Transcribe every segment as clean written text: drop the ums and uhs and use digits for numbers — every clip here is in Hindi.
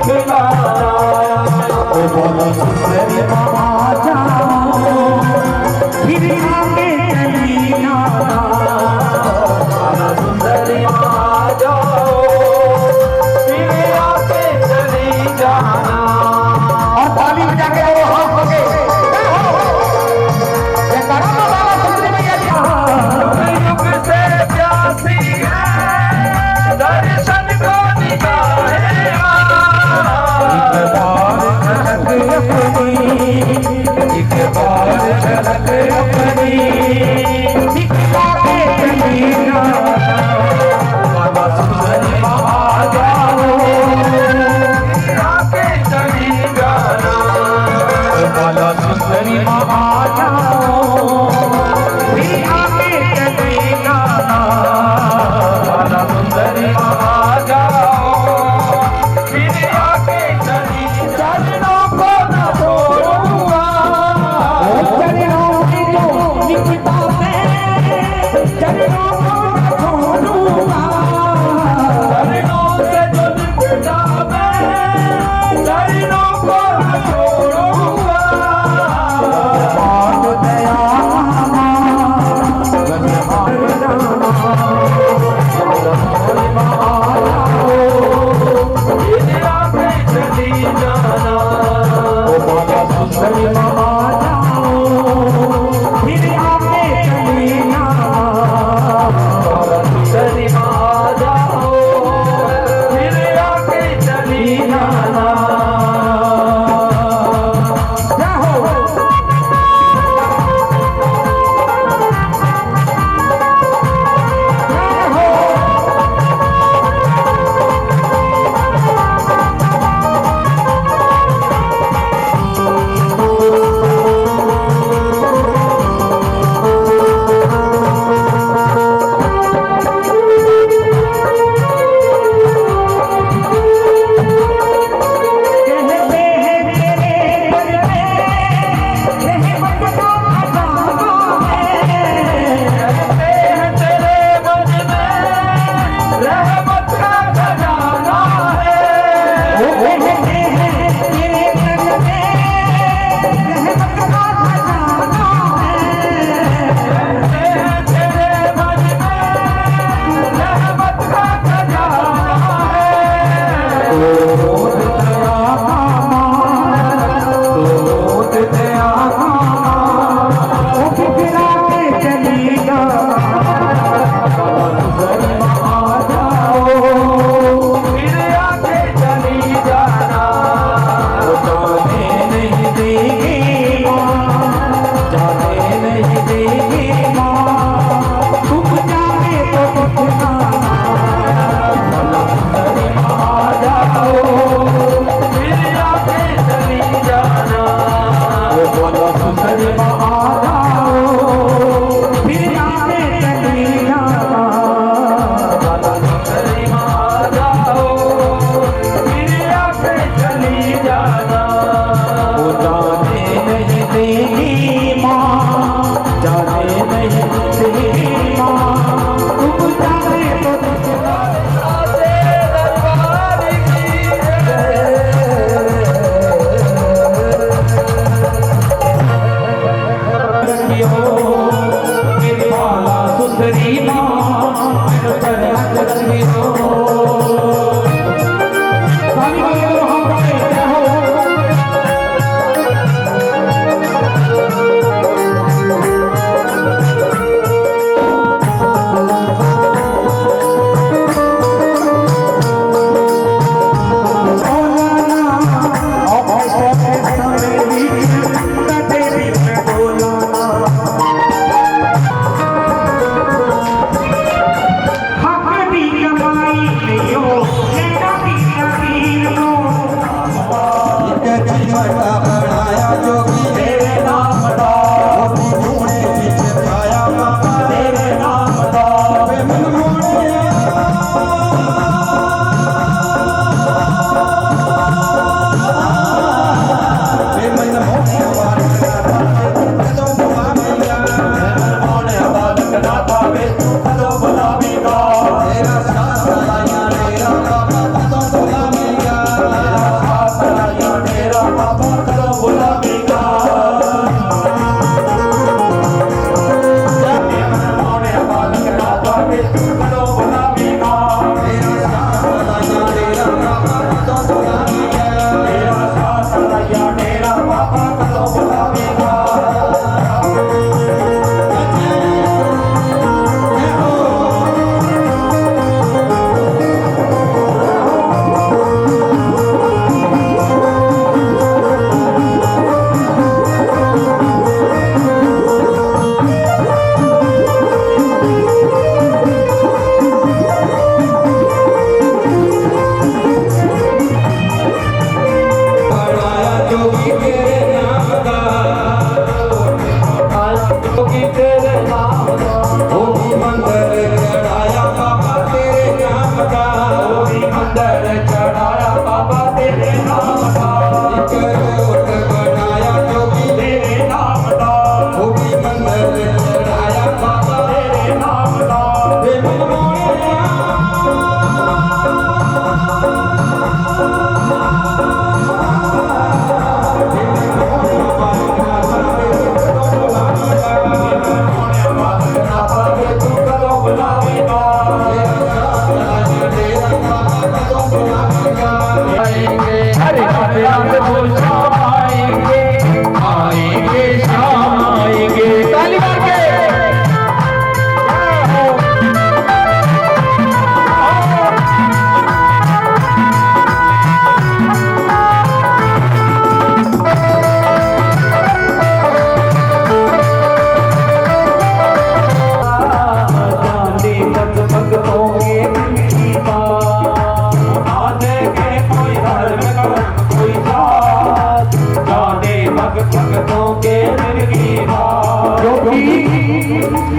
दिखलाना। ओ बोलो सुंदरी माँ जाओ फिर आगे चली जाना। बोलो सुंदरी माँ जाओ फिर आगे चली जाना। और ताली बजा के वो हाथ हो गए ये करो तो बाबा सुंदरी मैया जी। युग से प्यासी है दर्शन को निगाहें। एक बार झलक अपनी दिखला के चली जाना। बाबा सुंदरी माँ जाओ आके चली जाना। बाबा सुंदरी माँ जाओ फिर आके चली जाना। बाबा सुंदरी माँ जाओ फिर आके चली जाना। चरणों को न छोड़ूंगा चरणों की जो निकटा है चरणों को न छोड़ूंगा। चरणों से जो निकटा है चरणों को न छोड़ूंगा। बात दया चली जाना। ओ बाबा सुंदरी माँ जाओ फिर आगे चली जाना। बाबा सुंदरी माँ जाओ फिर आगे चली जाना। Oh आएंगे, अरे रात रात वो शाम आएंगे, आएंगे शाम आएंगे। ताली मार के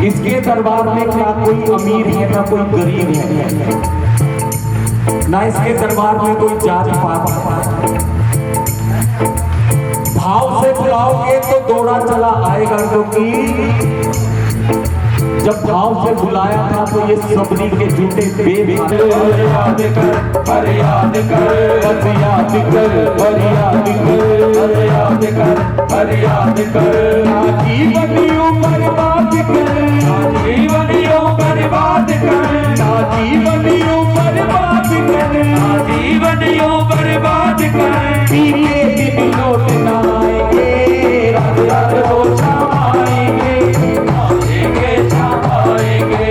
इसके दरबार में ना कोई अमीर है ना कोई गरीब है, ना इसके दरबार में कोई जात पात। भाव से बुलाओगे तो दौड़ा चला आएगा, क्योंकि जब भाव से बुलाया था तो ये सबनी के जूते बेबी। याद कर, अरे याद कर, अरे याद कर, अरे याद कर, अरे याद कर, अरे याद कर। जीवनियों बर्बाद कर, जीवनियों बर्बाद कर, जीवनियों बर्बाद कर, जीवनियों बर्बाद कर। पीले दिन लौट ना आएंगे, रात रात वो शाम आएंगे, आएंगे शाम आएंगे।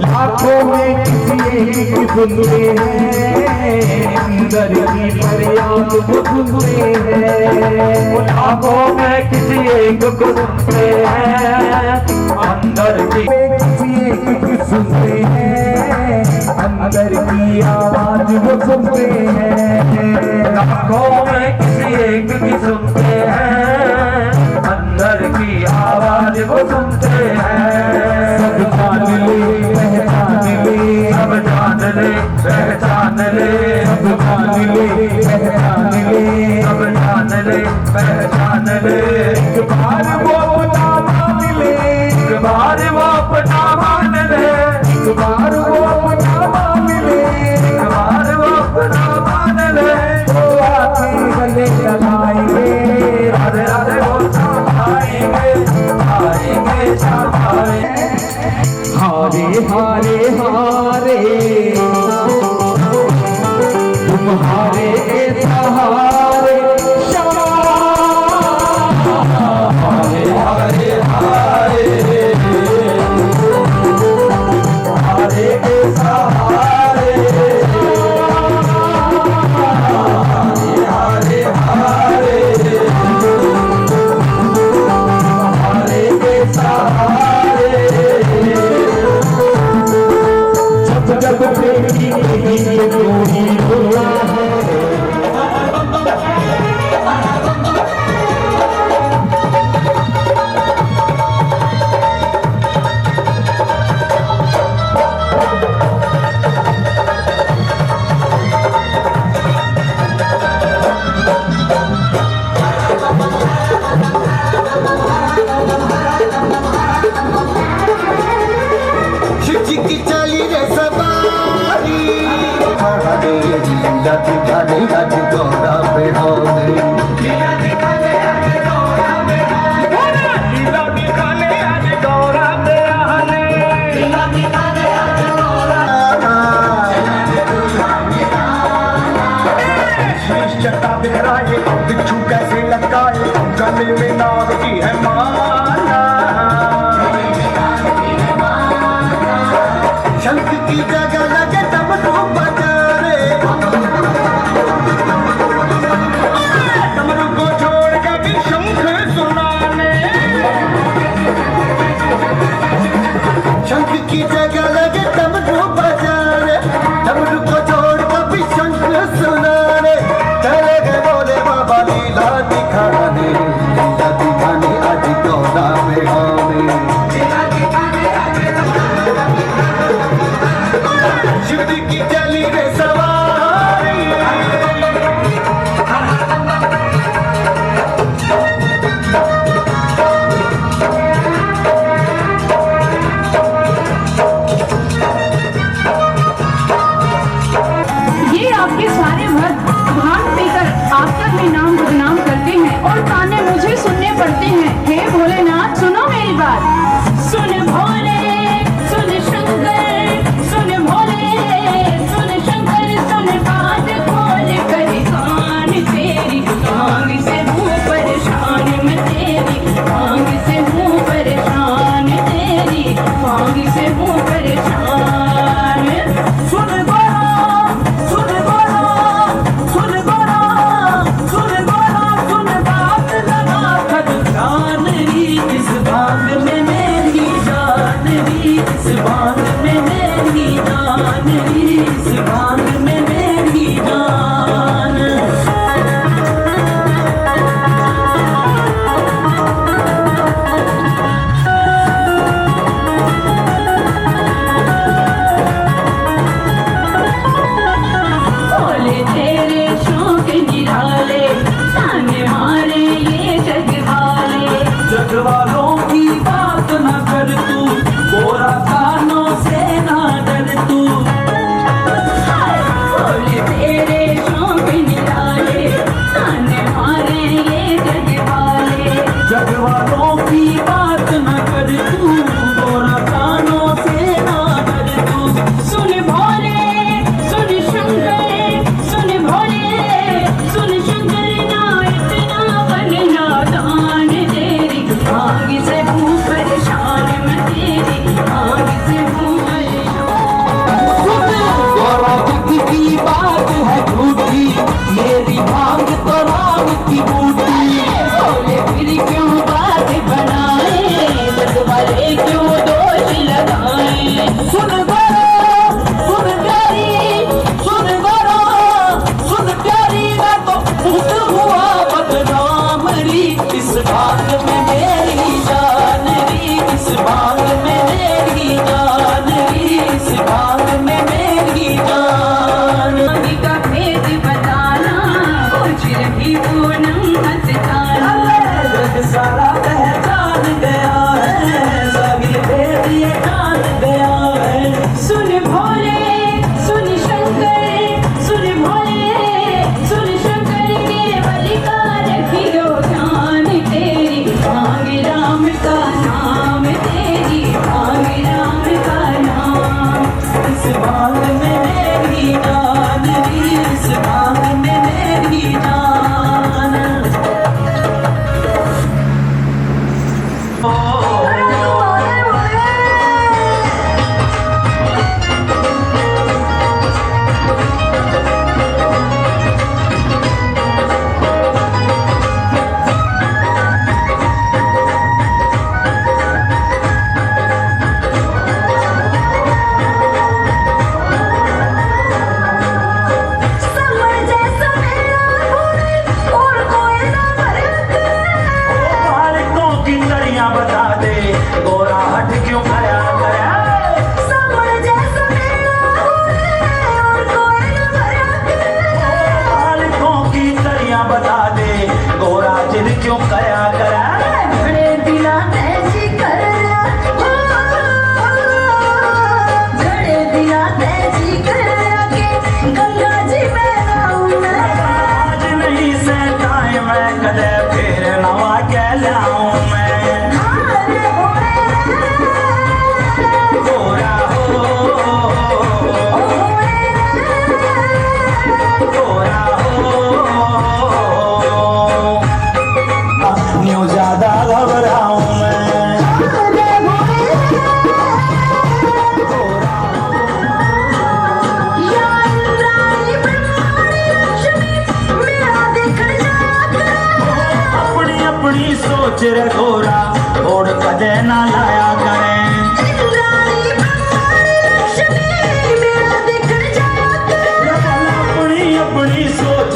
लाखों में किसी एक सुनते हैं, अंदर की फरियाद वो सुनते हैं। लाखों में किसी एक को सुनते हैं, अंदर की किसी एक सुनते हैं, अंदर की आवाज वो सुनते हैं। लाखों में किसी एक की सुनते हैं, अंदर की आवाज वो सुनते हैं। सब जान ले पहचान ले, सब जान ले पहचान ले, सब जान ले पहचान ले, सब जान ले पहचान ले। एक बार वो अपना मान ले, एक बार वो अपना मान ले, एक बार वो अपना मान ले, एक बार वो अपना मान ले। तो आके गले लगाएंगे, राधे राधे वो शाम आएंगे, आएंगे शाम आएंगे। हारे हारे हारे तुम्हारे सहारे शाम, हारे हारे हारे हारे के सहारे, हारे हारे हारे हारे के सहारे। जब जब देखी ये कोई बुला है, शिव जी की चली रे सवारी, लीला दिखाने आज गौरा बेहाने, लीला दिखाने आज गौरा बेहाने, लीला दिखाने आज गौरा बेहाने, लीला दिखाने आज गौरा बेहाने। शीश चट्टा बिखराए, बिच्छू कैसे लटकाए, गले में नाग की है माला, शंख की जगह लगे डमरू बजाने, डमरू को छोड़ के भी शंख सुनाने, शंख की जगह लगे डमरू बजाने, डमरू को छोड़ के भी शंख सुनाने। चले गए बोले बाबा लीला दिखाने, लीला दिखाने आज गौरा बेहाने, लीला दिखाने आज गौरा बेहाने।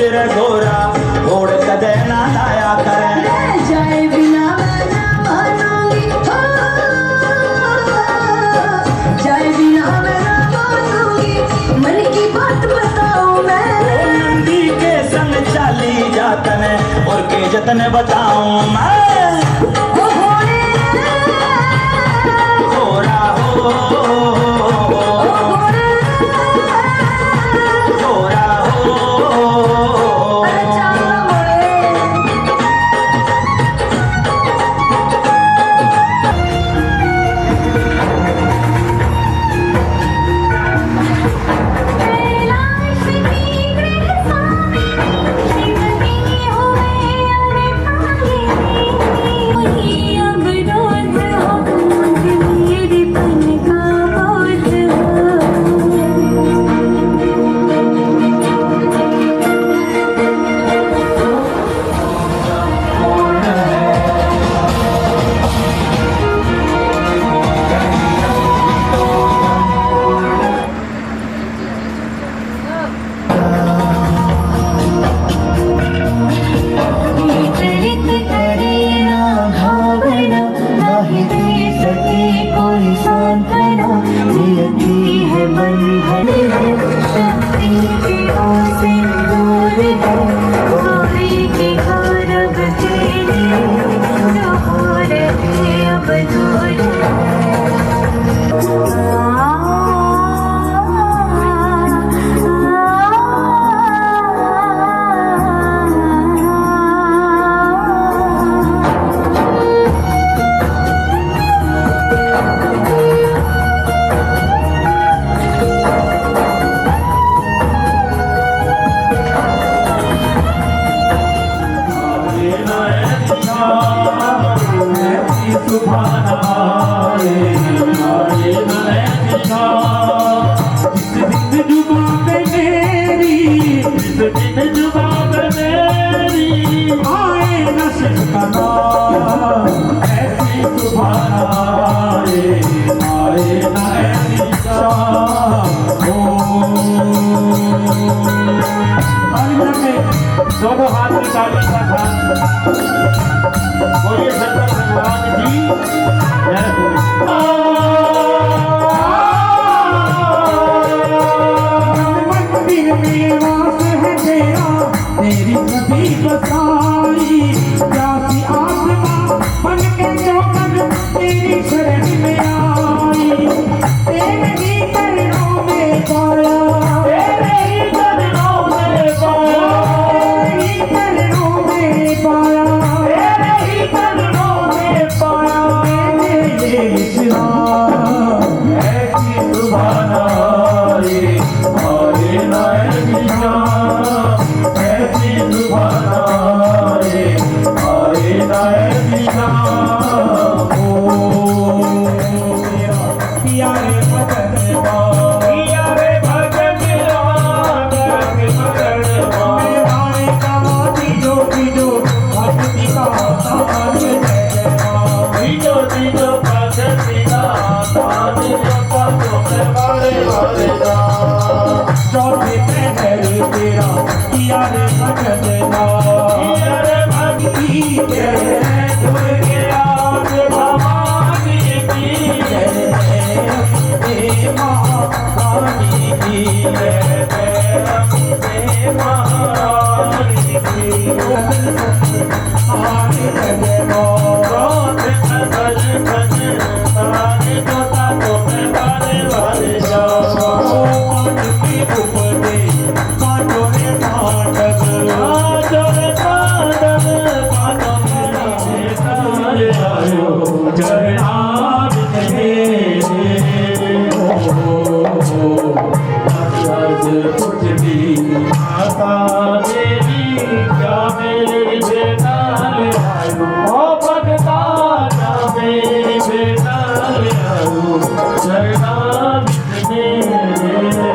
रे गोरा घोड़ कदे ना लाया करे। जाए बिना मैं ना मानूंगी, जाए बिना मैं ना मानूंगी, मन की बात बताऊं मैं। नंदी के संग चाली जातन और के जतन बताऊं मैं। घोड़ा हो घोड़ा हो दोनों हाथ में ताली का था। बोलिए शंकर भगवान की जय हो। मंदिर में वास है तेरा, तेरी कभी बसाई जाती आत्मा बन के चौकन तेरी शरण में आई। तेरे ही चरणों में पाया, तेरे ही चरणों में पाया, तेरे ही चरणों में पाया, तेरे ही चरणों में पाया। मैंने ये विश्राम ऐसी सुभाना रे आए ना ऐसी शाम, ऐसी सुभाना रे आए ना ऐसी शाम। ओ पिया रे भजन पिया रे भजन मेवाड़े का तीजो तीजो भक्ति का तान जय जय तीजो तीजो भक्ति का तान मेवाड़े वाले का। चौथे पहर तेरा पिया रे भजन पिया रे भक्ति जय दुर्गे आज भवानी की जय महारानी की जय महारानी की। आगे भजे रात भज भज तारे तोता तोते वाले वाले जाओ। पाठ की उपदे पाठो रे पाठक, पाठो रे पाठक, पाठो मेरा तारे आयो चरणार मेरे। पुटली माता देवी क्या मेरी बेटा ले आयो, ओ भगता क्या मेरी बेटा ले आयो चरणामृत मेरे।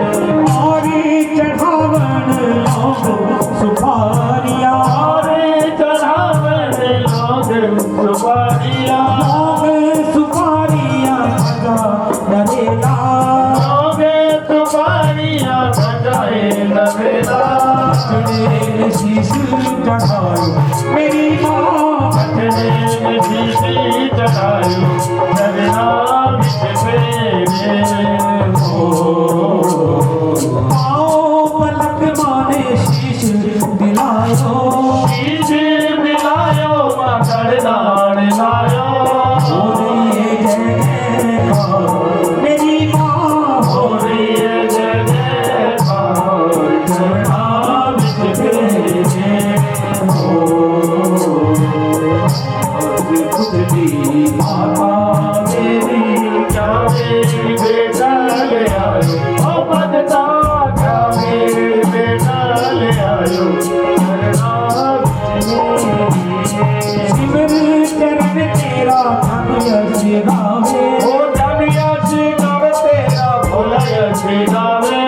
औरे चढ़ावन लोग सुपारिया, औरे चढ़ावन लोग सुपारिया, लोग सुपारिया नरेला, लोग सुपारिया बजाए नरेला। बचड़े शीश चढ़ायो मेरी माँ बचड़े शीश चढ़ायो चरना बिच मेरे हो आओ पलक मारे शीश दिलायो शीश दिलायो माथड़ नाड़ लायो हो रही है जयकार मेरी माँ हो रही है जय जयकार चरना बिच मेरे हो खुदी माता मेरी क्या मेरी बेटा ले आयो ओ भगता क्या मेरी बेटा ले आयो चरना बिच मेरे सिमर चरण तेरा धन यश गावे ओ धनिया गावे तेरा भोला यश गावे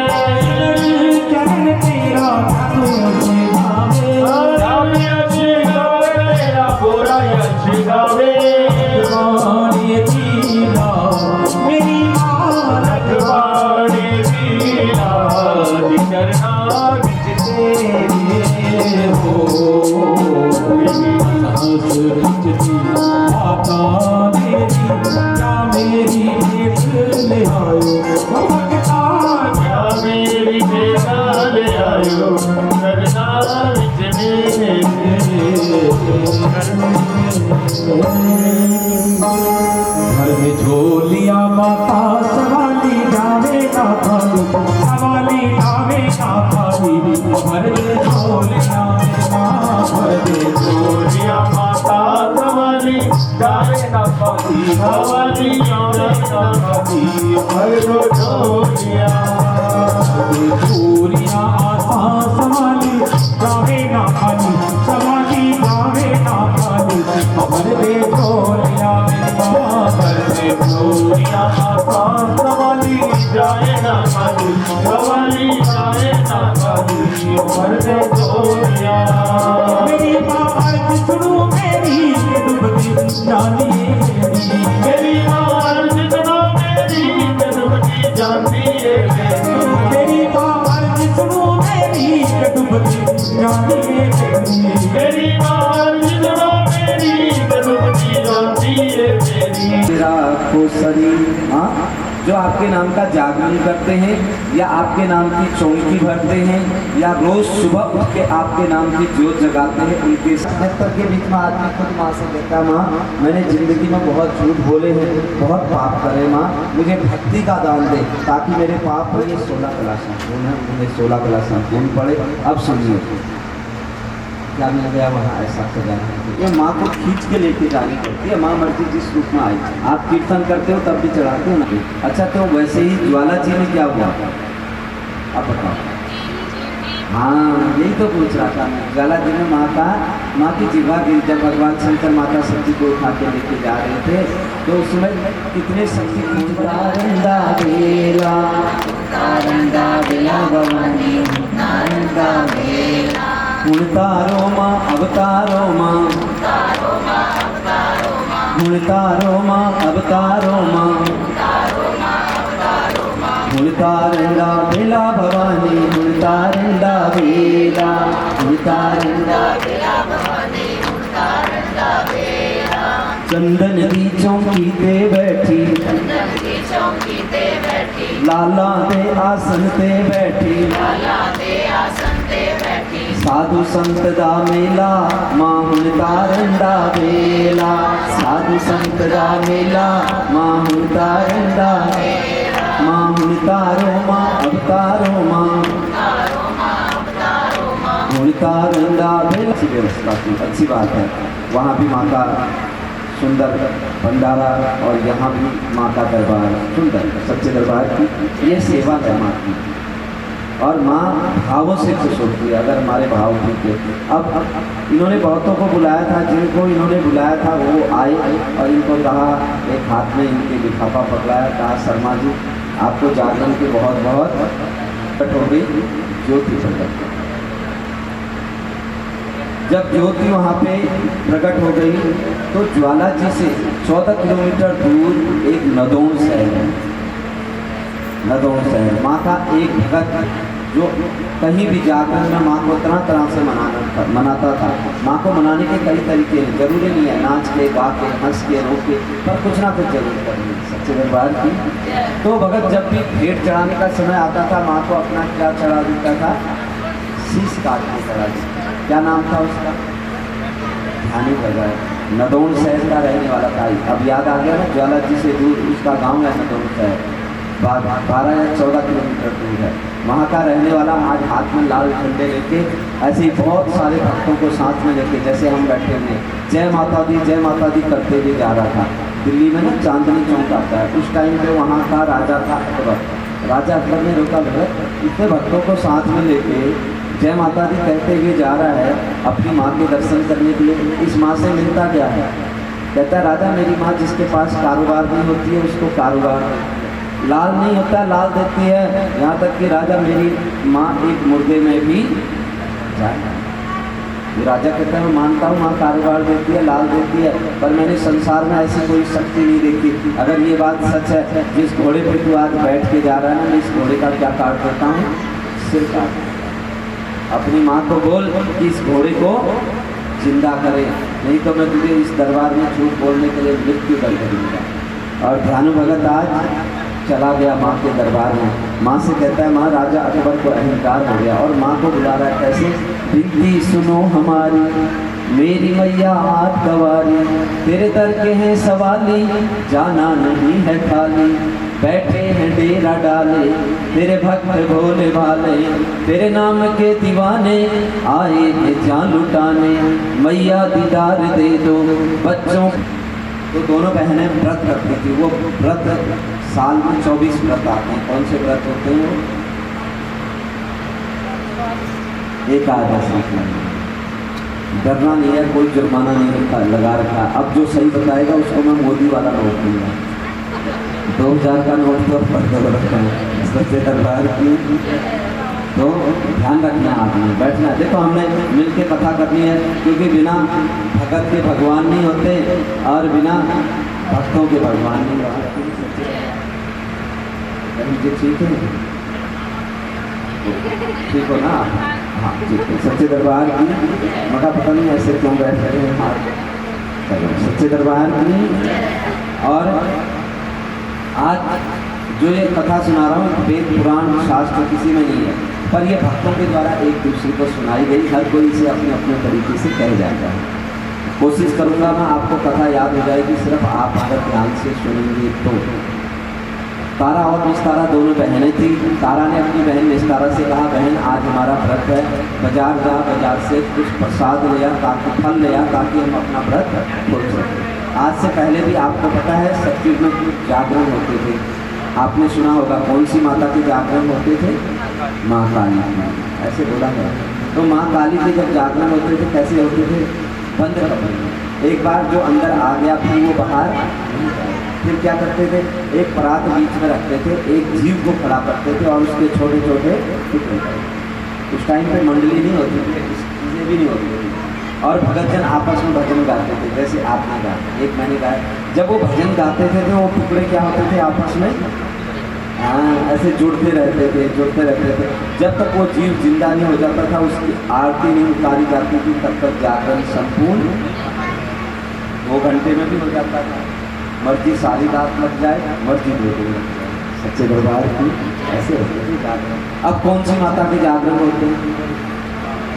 चरण तेरा धन यश गावे धनिया गावे तेरा भोला यश गावे वाणी दीना मेरी माँ रखवाड़े दीना चरना बिच तेरे हो हंस बिचती माता मेरी क्या मेरी भेंट ले आयो भगता क्या मेरी बेटा ले आयो चरना बिच मेरे घर में झोलिया माता सवाली जावे ना खाली सवाली जावे ना खाली घर में झोलिया माँ घर में गोरिया माता सवाली जावे ना पाती सवाली जावे ना पाती हर गोरिया झोलिया आसा सवाली जावे ना खाली सवाली जावे ना खाली घर में झोलिया माँ घर में गोरिया माता सवाली जाए ना पाती सवाली जाए ना पाती हर गोरिया मेरी माँ अर्ज सुनो मेरी डूबती जानी मेरी माँ जितना मेरी डूबती जाती है मेरी माँ अर्ज सुनो मेरी डूबती जानी मेरी माँ जितना मेरी डूबती जाती है मेरी तेरा को शरीर हाँ जो आपके नाम का जागरण करते हैं या आपके नाम की चौकी भरते हैं या रोज सुबह उठ के आपके नाम की ज्योत जगाते हैं उनके सत्तर के बीच में आदमी खुद माँ से कहता माँ मैंने जिंदगी में बहुत झूठ बोले हैं बहुत पाप करे माँ मुझे भक्ति का दान दे ताकि मेरे पाप हो ये 16 कला संपूर्ण है मुझे 16 कला संपूर्ण पड़े। अब सुनिए क्या मिल गया वहाँ ऐसा सजाना ये माँ को खींच के लेके जानी पड़ती है। माँ मर्जी जिस रूप में आई आप कीर्तन करते हो तब भी चढ़ाते हो ना। अच्छा तो वैसे ही ज्वाला जी में क्या हुआ आप बताओ। हाँ यही तो पूछ रहा था मैं। ज्वाला जी में माँ की जिह्वा गिर जब भगवान शंकर माता सब्जी को उठा के लेके जा रहे थे तो उसमें कितने शक्ति तारंदा बेला तारो माँ अवतारो माँ तारो माँ अवतारो माँ तारंदा बेला भवानी तारंदा बेला चंदन की चौकी ते बैठी लाला ते आसन ते बैठी साधु संत दा मेला मां हुन तारंदा बेला साधु संत दा मेला मां हुन तारंदा मां हुन तारो मां अवतारो मां हुन तारंदा बेला। अच्छी व्यवस्था की अच्छी बात है। वहाँ भी माँ का सुंदर भंडारा और यहाँ भी माँ का दरबार सुंदर सच्चे दरबार की ये सेवा है माँ की और माँ भावों से खुश होती है अगर हमारे भाव ठीक है। अब इन्होंने बहुतों को बुलाया था जिनको इन्होंने बुलाया था वो आए और इनको कहा एक हाथ में इनके लिफाफा पकड़ाया कहा शर्मा जी आपको जागरण की बहुत बहुत हो गई ज्योति प्रकट। जब ज्योति वहाँ पे प्रकट हो गई तो ज्वाला जी से 14 किलोमीटर दूर एक नदौन शहर है। नदौन शहर माँ का एक भगत जो कहीं भी जाकर मैं माँ को तरह तरह से मनाता था। माँ को मनाने के कई तरीके हैं, जरूरी नहीं है नाच के, गा के, हंस के, रो के, पर कुछ ना कुछ जरूर करनी सच्चे दरबार की। तो भगत जब भी भेंट चढ़ाने का समय आता था, माँ को अपना क्या चढ़ा देता था, शीश काट के चढ़ा देता। क्या नाम था उसका? ध्यानी भगत, नदौन शहर का रहने वाला था। अब याद आ गया ना, ज्वाला जी से दूर उसका गाँव है नदौन शहर, 12 या 14 किलोमीटर दूर है। वहाँ का रहने वाला आज हाथ में लाल झंडे लेके ऐसे ही बहुत सारे भक्तों को साथ में लेके, जैसे हम बैठे हुए जय माता दी करते हुए जा रहा था। दिल्ली में ना चांदनी चौक आता है, उस टाइम पे वहाँ का राजा था अकबर। राजा अकबर ने रोका, भगत इतने भक्तों को साथ में लेके जय माता दी कहते हुए जा रहा है अपनी माँ के दर्शन करने के लिए, इस माँ से मिलता क्या है? कहता है राजा मेरी माँ जिसके पास कारोबार नहीं होती है उसको कारोबार, लाल नहीं होता लाल देती है, यहाँ तक कि राजा मेरी माँ एक मुर्दे में भी जाए। ये राजा कहता है मैं मानता हूँ माँ कारोबार देती है, लाल देती है, पर मैंने संसार में ऐसी कोई शक्ति नहीं देखी। अगर ये बात सच है, जिस घोड़े पे तू आज बैठ के जा रहा है ना, मैं इस घोड़े का क्या काट देता हूँ, सिर काट। अपनी माँ को बोल कि इस घोड़े को जिंदा करे, नहीं तो मैं तुझे इस दरबार में झूठ बोलने के लिए मृत्यु कर दूंगा। और ध्यानु भगत आज चला गया माँ के दरबार में। माँ से कहता है माँ राजा अकबर को अहंकार हो गया, और माँ को बुला रहा है कैसे? बिनती सुनो हमारी मेरी मैया हाथ गवारी, तेरे दर के हैं सवाली जाना नहीं है खाली, बैठे हैं डेरा डाले तेरे भक्त भोले भाले, तेरे नाम के दीवाने आए हैं जान लुटाने, मैया दीदार दे दो बच्चों। तो दोनों बहनें व्रत रखती थी। वो व्रत साल में 24 व्रत आते हैं। कौन से व्रत होते हैं? एकादशी। डरना नहीं है, कोई जुर्माना नहीं लगा रखा। अब जो सही बताएगा उसको मैं मोदी वाला नोट दूंगा, 2000 का नोट तो पढ़ते रखा है सच्चे दरबार की। तो ध्यान रखना है, आपने बैठना है। देखो हमने मिलके कथा करनी है, क्योंकि बिना भगत के भगवान नहीं होते और बिना भक्तों के भगवान नहीं होते। ठीक है, ठीक हो ना? हाँ ठीक है। सच्चे दरबार की मगर पता नहीं ऐसे क्यों बैठ रहे हैं। सच्चे दरबार की। और आज जो ये कथा सुना रहा हूँ, वेद पुराण शास्त्र किसी में नहीं है, पर ये भक्तों के द्वारा एक दूसरे को सुनाई गई। हर कोई इसे अपने अपने तरीके से कह जाता है। कोशिश करूँगा मैं आपको कथा याद हो जाएगी, सिर्फ आप अगर ध्यान से सुनेंगे तो। तारा और निस्तारा दोनों बहनें थी। तारा ने अपनी बहन निस्तारा से कहा बहन आज हमारा व्रत है, बाजार जा, बाजार से कुछ प्रसाद लिया, ताकि फल लिया, ताकि हम अपना व्रत खोल सकें। आज से पहले भी आपको पता है सतयुग में जागरण होते थे। आपने सुना होगा कौन सी माता के जागरण होते थे? माँ काली की, ऐसे बोला है। तो माँ काली के जब जागरण होते थे कैसे होते थे? बंद कमरे में। एक बार जो अंदर आ गया फिर वो बाहर। फिर क्या करते थे? एक परात बीच में रखते थे, एक जीव को खड़ा करते थे और उसके छोटे छोटे टुकड़े। उस टाइम पे मंडली नहीं होती थी, चीज़ें भी नहीं होती थी, और भगतजन आपस में भजन गाते थे। जैसे आपने गाया, एक मैंने गाया। जब वो भजन गाते थे तो वो टुकड़े क्या होते थे आपस में? ऐसे जुड़ते रहते थे। जब तक वो जीव जिंदा नहीं हो जाता था, उसकी आरती नहीं उतारी जाती थी, तब तक जागरण संपूर्ण 2 घंटे में भी हो जाता था। मर्जी सारी रात लग जाए, मर्जी 2 दिन लग जाए। सच्चे दरबार की ऐसे होते थे जागरण। अब कौन सी माता के जागरण होते हैं?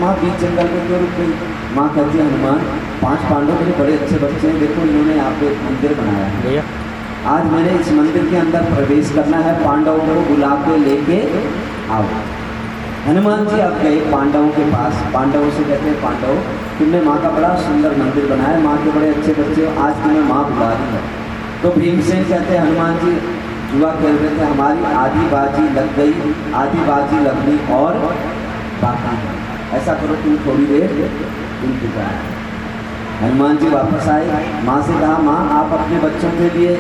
माँ बीच जंगल में क्यों रुक गई? माँ कहती है हनुमान 5 पांडव मेरे बड़े अच्छे बच्चे हैं, देखो इन्होंने यहाँ पे एक मंदिर बनाया है। आज मैंने इस मंदिर के अंदर प्रवेश करना है, पांडवों को बुला के लेके आओ। हनुमान जी अब गए पांडवों के पास। पांडवों से कहते हैं पांडव तुमने माँ का बड़ा सुंदर मंदिर बनाया, माँ के बड़े अच्छे बच्चे, आज तुम्हें माँ बुला रही है। तो भीमसेन कहते हैं हनुमान जी जुआ खेल रहे थे, हमारी आधी बाजी लग गई, आधी बाजी लगनी और बाकी है। ऐसा करो तुम थोड़ी देर इंतजार। हनुमान जी वापस आए, माँ से कहा माँ आप अपने बच्चों के लिए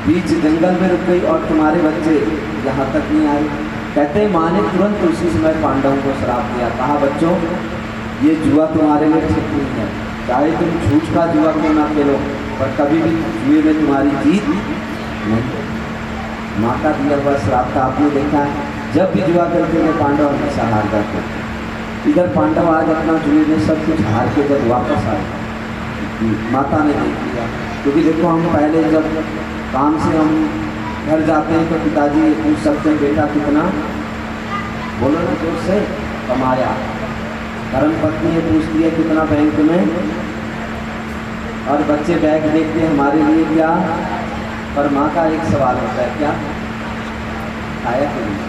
बीच जंगल में रुक गई और तुम्हारे बच्चे यहाँ तक नहीं आए। कहते हैं माँ ने तुरंत उसी समय पांडवों को श्राप दिया, कहा बच्चों ये जुआ तुम्हारे लिए ठीक नहीं है, चाहे तुम झूठ का जुआ क्यों ना खेलो, पर कभी भी जुए में तुम्हारी जीत नहीं। माँ का दिया हुआ श्राप का आपने देखा है। जब भी जुआ खेलते थे पांडव हमेशा हार जाते। इधर पांडव आज अपना जुए में सब कुछ हार के जब वापस आए, माता ने देख लिया। क्योंकि देखो हम पहले जब काम से हम घर जाते हैं तो पिताजी ये पूछ सकते हैं बेटा कितना, बोलो ना जोर से, कमाया। धर्म पत्नी ये पूछती है कितना बैंक में, और बच्चे बैग देखते हैं हमारे लिए क्या, पर माँ का एक सवाल होता है क्या खाया कि नहीं।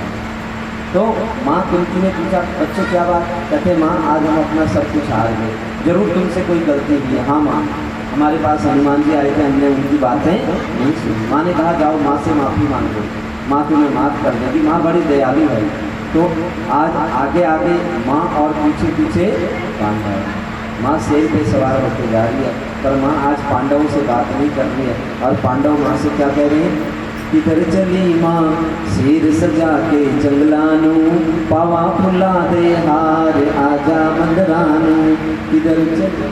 तो माँ कुंती ने पूछा बच्चों क्या बात, कहते माँ आज हम अपना सब कुछ हार गए, जरूर तुमसे कोई गलती हुई है। हाँ माँ, हमारे पास हनुमान जी आए थे, हमने उनकी बातें नहीं सुनी। माँ ने कहा जाओ माँ से माफ़ी मांगो, माँ तुम्हें माफ़ कर देगी। माँ बड़ी दयालु है। तो आज आगे आगे माँ और पीछे पीछे पांडव। माँ शेर पे सवार होकर जा रही है, पर माँ आज पांडवों से बात नहीं कर रही है। और पांडव माँ से क्या कह रहे हैं, किधर चली माँ शेर सजा के जंगलानू, पावा फुला दे हार आजा मंदरानू। किधर चली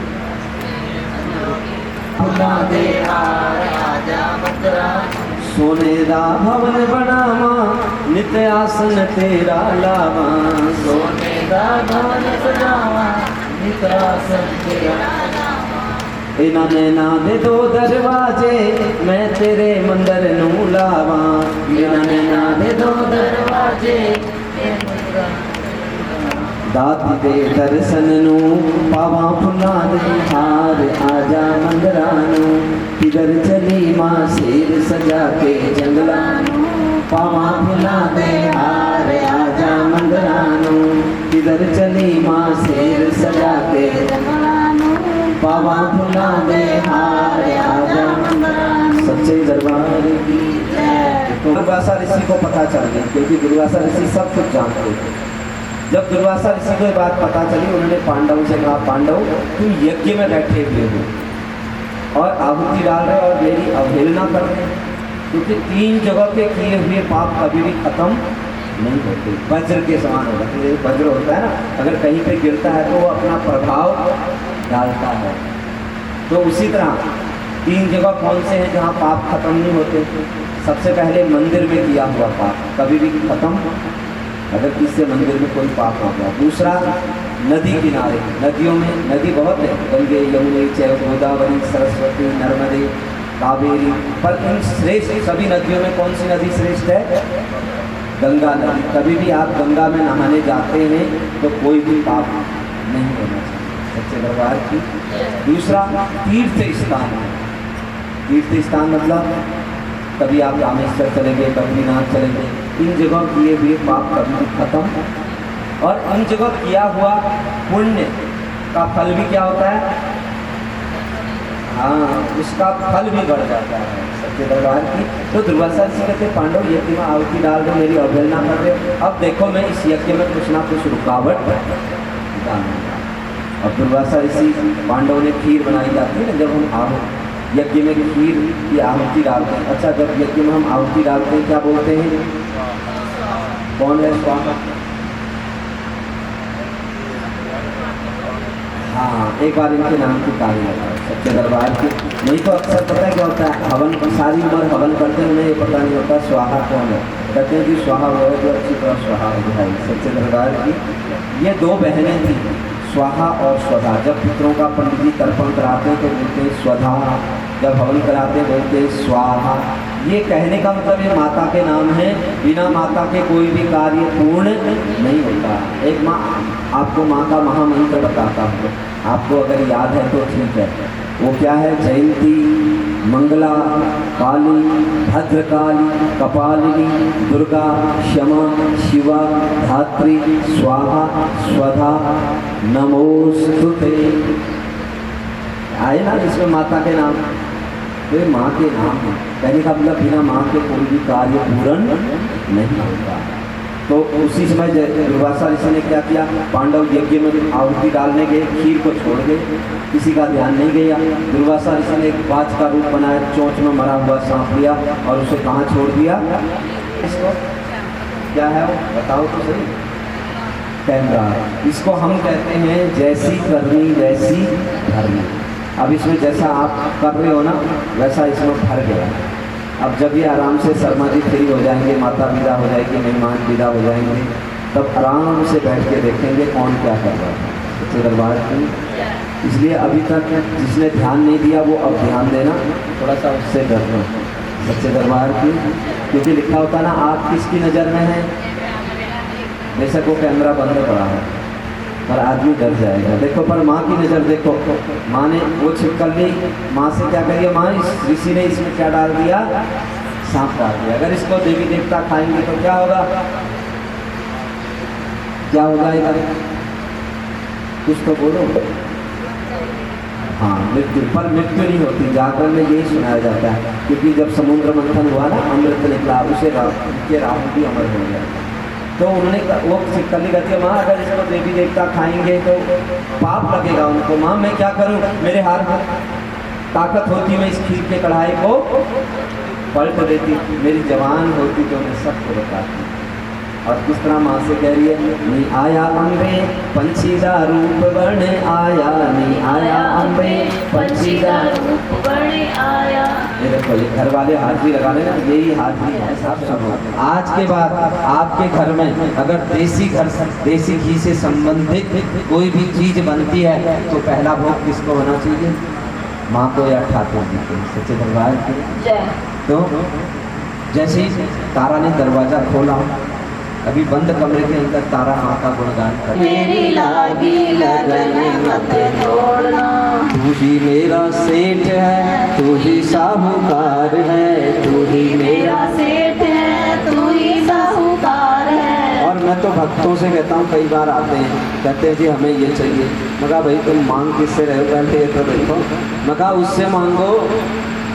फुला दे हार आजा मंदरानू, सोने दा भवन बनावा नित्य आसन तेरा लावा। सोने दा भवन बनावा नित्य आसन तेरा लावा। इना नैना दे दो दरवाजे मैं तेरे मंदिर नू लावा। इना नैना दे दो दरवाजे दाती दे दर्शन नू, पावा फुला दे हार आजा मंदरानू। किधर चली माँ शेर सजा के जंगलानू, पावा फुला दे हार आजा मंदरानू। किधर चली माँ शेर सजा के जंगलानू, पावा फुला दे हार आजा मंदरानू। सच्चे दरबार की जय। तो दुर्वासा ऋषि को पता चल गई, क्योंकि दुर्वासा ऋषि सब कुछ जानते थे। जब दुर्वासा ऋषि को ये बात पता चली, उन्होंने पांडवों से कहा पांडव तुम यज्ञ में बैठे हुए हो और आहुति डाल रहे और मेरी अवहेलना कर रहे हैं, क्योंकि 3 जगह के किए हुए पाप कभी भी खत्म नहीं होते। वज्र के समान होगा, तो वज्र होता है ना, अगर कहीं पे गिरता है तो वो अपना प्रभाव डालता है। तो उसी तरह 3 जगह कौन से हैं जहाँ पाप खत्म नहीं होते। सबसे पहले मंदिर में किया हुआ पाप कभी भी खत्म, अगर किससे मंदिर में कोई पाप हो गया। दूसरा नदी किनारे, नदियों में, नदी बहुत है, गंगे यमुने चैव गोदावरी सरस्वती नर्मदे कावेरी, पर इन श्रेष्ठ सभी नदियों में कौन सी नदी श्रेष्ठ है, गंगा नदी। कभी भी आप गंगा में नहाने जाते हैं तो कोई भी पाप नहीं होना चाहिए, सच्चे दरबार की। दूसरा तीर्थ स्थान, तीर्थ स्थान मतलब कभी आप रामेश्वर चलेंगे, बद्रीनाथ चलेंगे, इन जगह किए हुए पाप कभी भी खत्म। और इन जगह किया हुआ पुण्य का फल भी क्या होता है, हाँ उसका फल भी बढ़ जाता है, सच्चे दरबार की। तो दुर्वासा ऋषि कहते पांडव यज्ञ में आहुति डाल रहे, मेरी अवहेलना कर रहे, अब देखो मैं इस यज्ञ में कुछ ना कुछ रुकावट डालूंगा। और दुर्वासा ऋषि, पांडव ने खीर बनाई जाती है ना, जब हम यज्ञ में खीर की आहुति डालते हैं। अच्छा, जब यज्ञ में हम आहुति डालते हैं क्या बोलते हैं, कौन है स्वाहा? हाँ, एक बार इनके नाम की ताली लगाओ, सच्चे दरबार की। नहीं तो अक्सर पता है क्या होता है, हवन सारी उम्र हवन करते हैं, उन्हें ये पता नहीं होता स्वाहा कौन है। कहते हैं कि स्वाहा वो है जो अच्छी तरह स्वाहा हो जाए, सच्चे दरबार की। ये 2 बहनें थी, स्वाहा और स्वधा। जब पितरों का पंडित जी तर्पण कराते हैं तो बोलते हैं स्वधा, जब हवन कराते हैं बोलते हैं स्वाहा। ये कहने का मतलब ये माता के नाम है, बिना माता के कोई भी कार्य पूर्ण नहीं होता। एक माँ, आपको माँ का महामंत्र बताता हूँ, आपको अगर याद है तो ठीक है। वो क्या है, जयंती, मंगला, काली, भद्रकाली, कपालिनी, दुर्गा, क्षमा, शिवा, धात्री, स्वाहा, स्वधा, नमोस्तुते। आए ना इसमें माता के नाम, तो माँ के नाम है, कहने का मतलब बिना माँ के कोई भी कार्य पूर्ण नहीं होता। तो उसी समय दुर्वासा ऋषि ने क्या किया, पांडव यज्ञ में आहुति डालने गए, खीर को छोड़ गए, किसी का ध्यान नहीं गया। दुर्वासा ऋषि ने एक बाज का रूप बनाया, चोंच में मरा हुआ सांप लिया और उसे कहाँ छोड़ दिया, इसको क्या है वो बताओ तो सही, कैमरा। इसको हम कहते हैं जैसी करनी वैसी भरनी। अब इसमें जैसा आप कर रहे हो ना वैसा इसमें भर गया। अब जब ये आराम से शर्मा जी फ्री हो जाएंगे, माता विदा हो जाएगी, मेहमान विदा हो जाएंगे, तब आराम से बैठ के देखेंगे कौन क्या कर रहा है सच्चे दरबार की। इसलिए अभी तक जिसने ध्यान नहीं दिया वो अब ध्यान देना, थोड़ा सा उससे डरना सच्चे दरबार की। क्योंकि लिखा होता ना, आप किसकी नज़र में है, बेशक वो कैमरा बंद पड़ा है पर आदमी डर जाएगा। देखो पर माँ की नज़र देखो, माँ ने वो छिपकल ली, माँ से क्या करिए, माँ इस ऋषि ने इसमें क्या डाल दिया, सांप डाल दिया। अगर इसको देवी देवता खाएंगे तो क्या होगा, क्या होगा इधर, कुछ तो बोलो। हाँ, मृत्यु, पर मृत्यु नहीं होती। जागरण में यही सुनाया जाता है, क्योंकि जब समुद्र मंथन हुआ ना, अमृत निकला, उसे राहु भी अमर हो गया। तो उन्होंने वो छिपकली कहती है, माँ अगर इसको देवी देवता खाएंगे तो पाप लगेगा उनको। माँ मैं क्या करूँ, मेरे हाथ में ताकत होती, मैं इस खीर के कढ़ाई को पलट देती, मेरी जवान होती तो मैं सबको बताती। और किस तरह माँ से कह रही है, नी आया अम्बे पंछी का रूप बन आया, नी आया अम्बे पंछी का रूप बन आया। ये देखो, ये घर वाले हाजिरी लगा लेना, यही हाजिरी है सब सब। आज के बाद आपके घर में अगर देसी घी से संबंधित कोई भी चीज बनती है तो पहला भोग किसको होना चाहिए, माँ को या ठाकुर जी को सच्चे दरबार की। तो जैसे ही तारा ने दरवाजा खोला, अभी बंद कमरे के अंदर तारा माँ का गुणगान कर, मेरी लागी लगन मत तोड़ना, तू ही मेरा सेठ है, तू ही साहूकार है, तू ही मेरा सेठ है, तू ही साहूकार है। और मैं तो भक्तों से कहता हूँ, कई बार आते हैं कहते हैं जी हमें ये चाहिए, मगर भाई तुम मांग किससे रहे हो, पहले तो देखो, मगर उससे मांगो।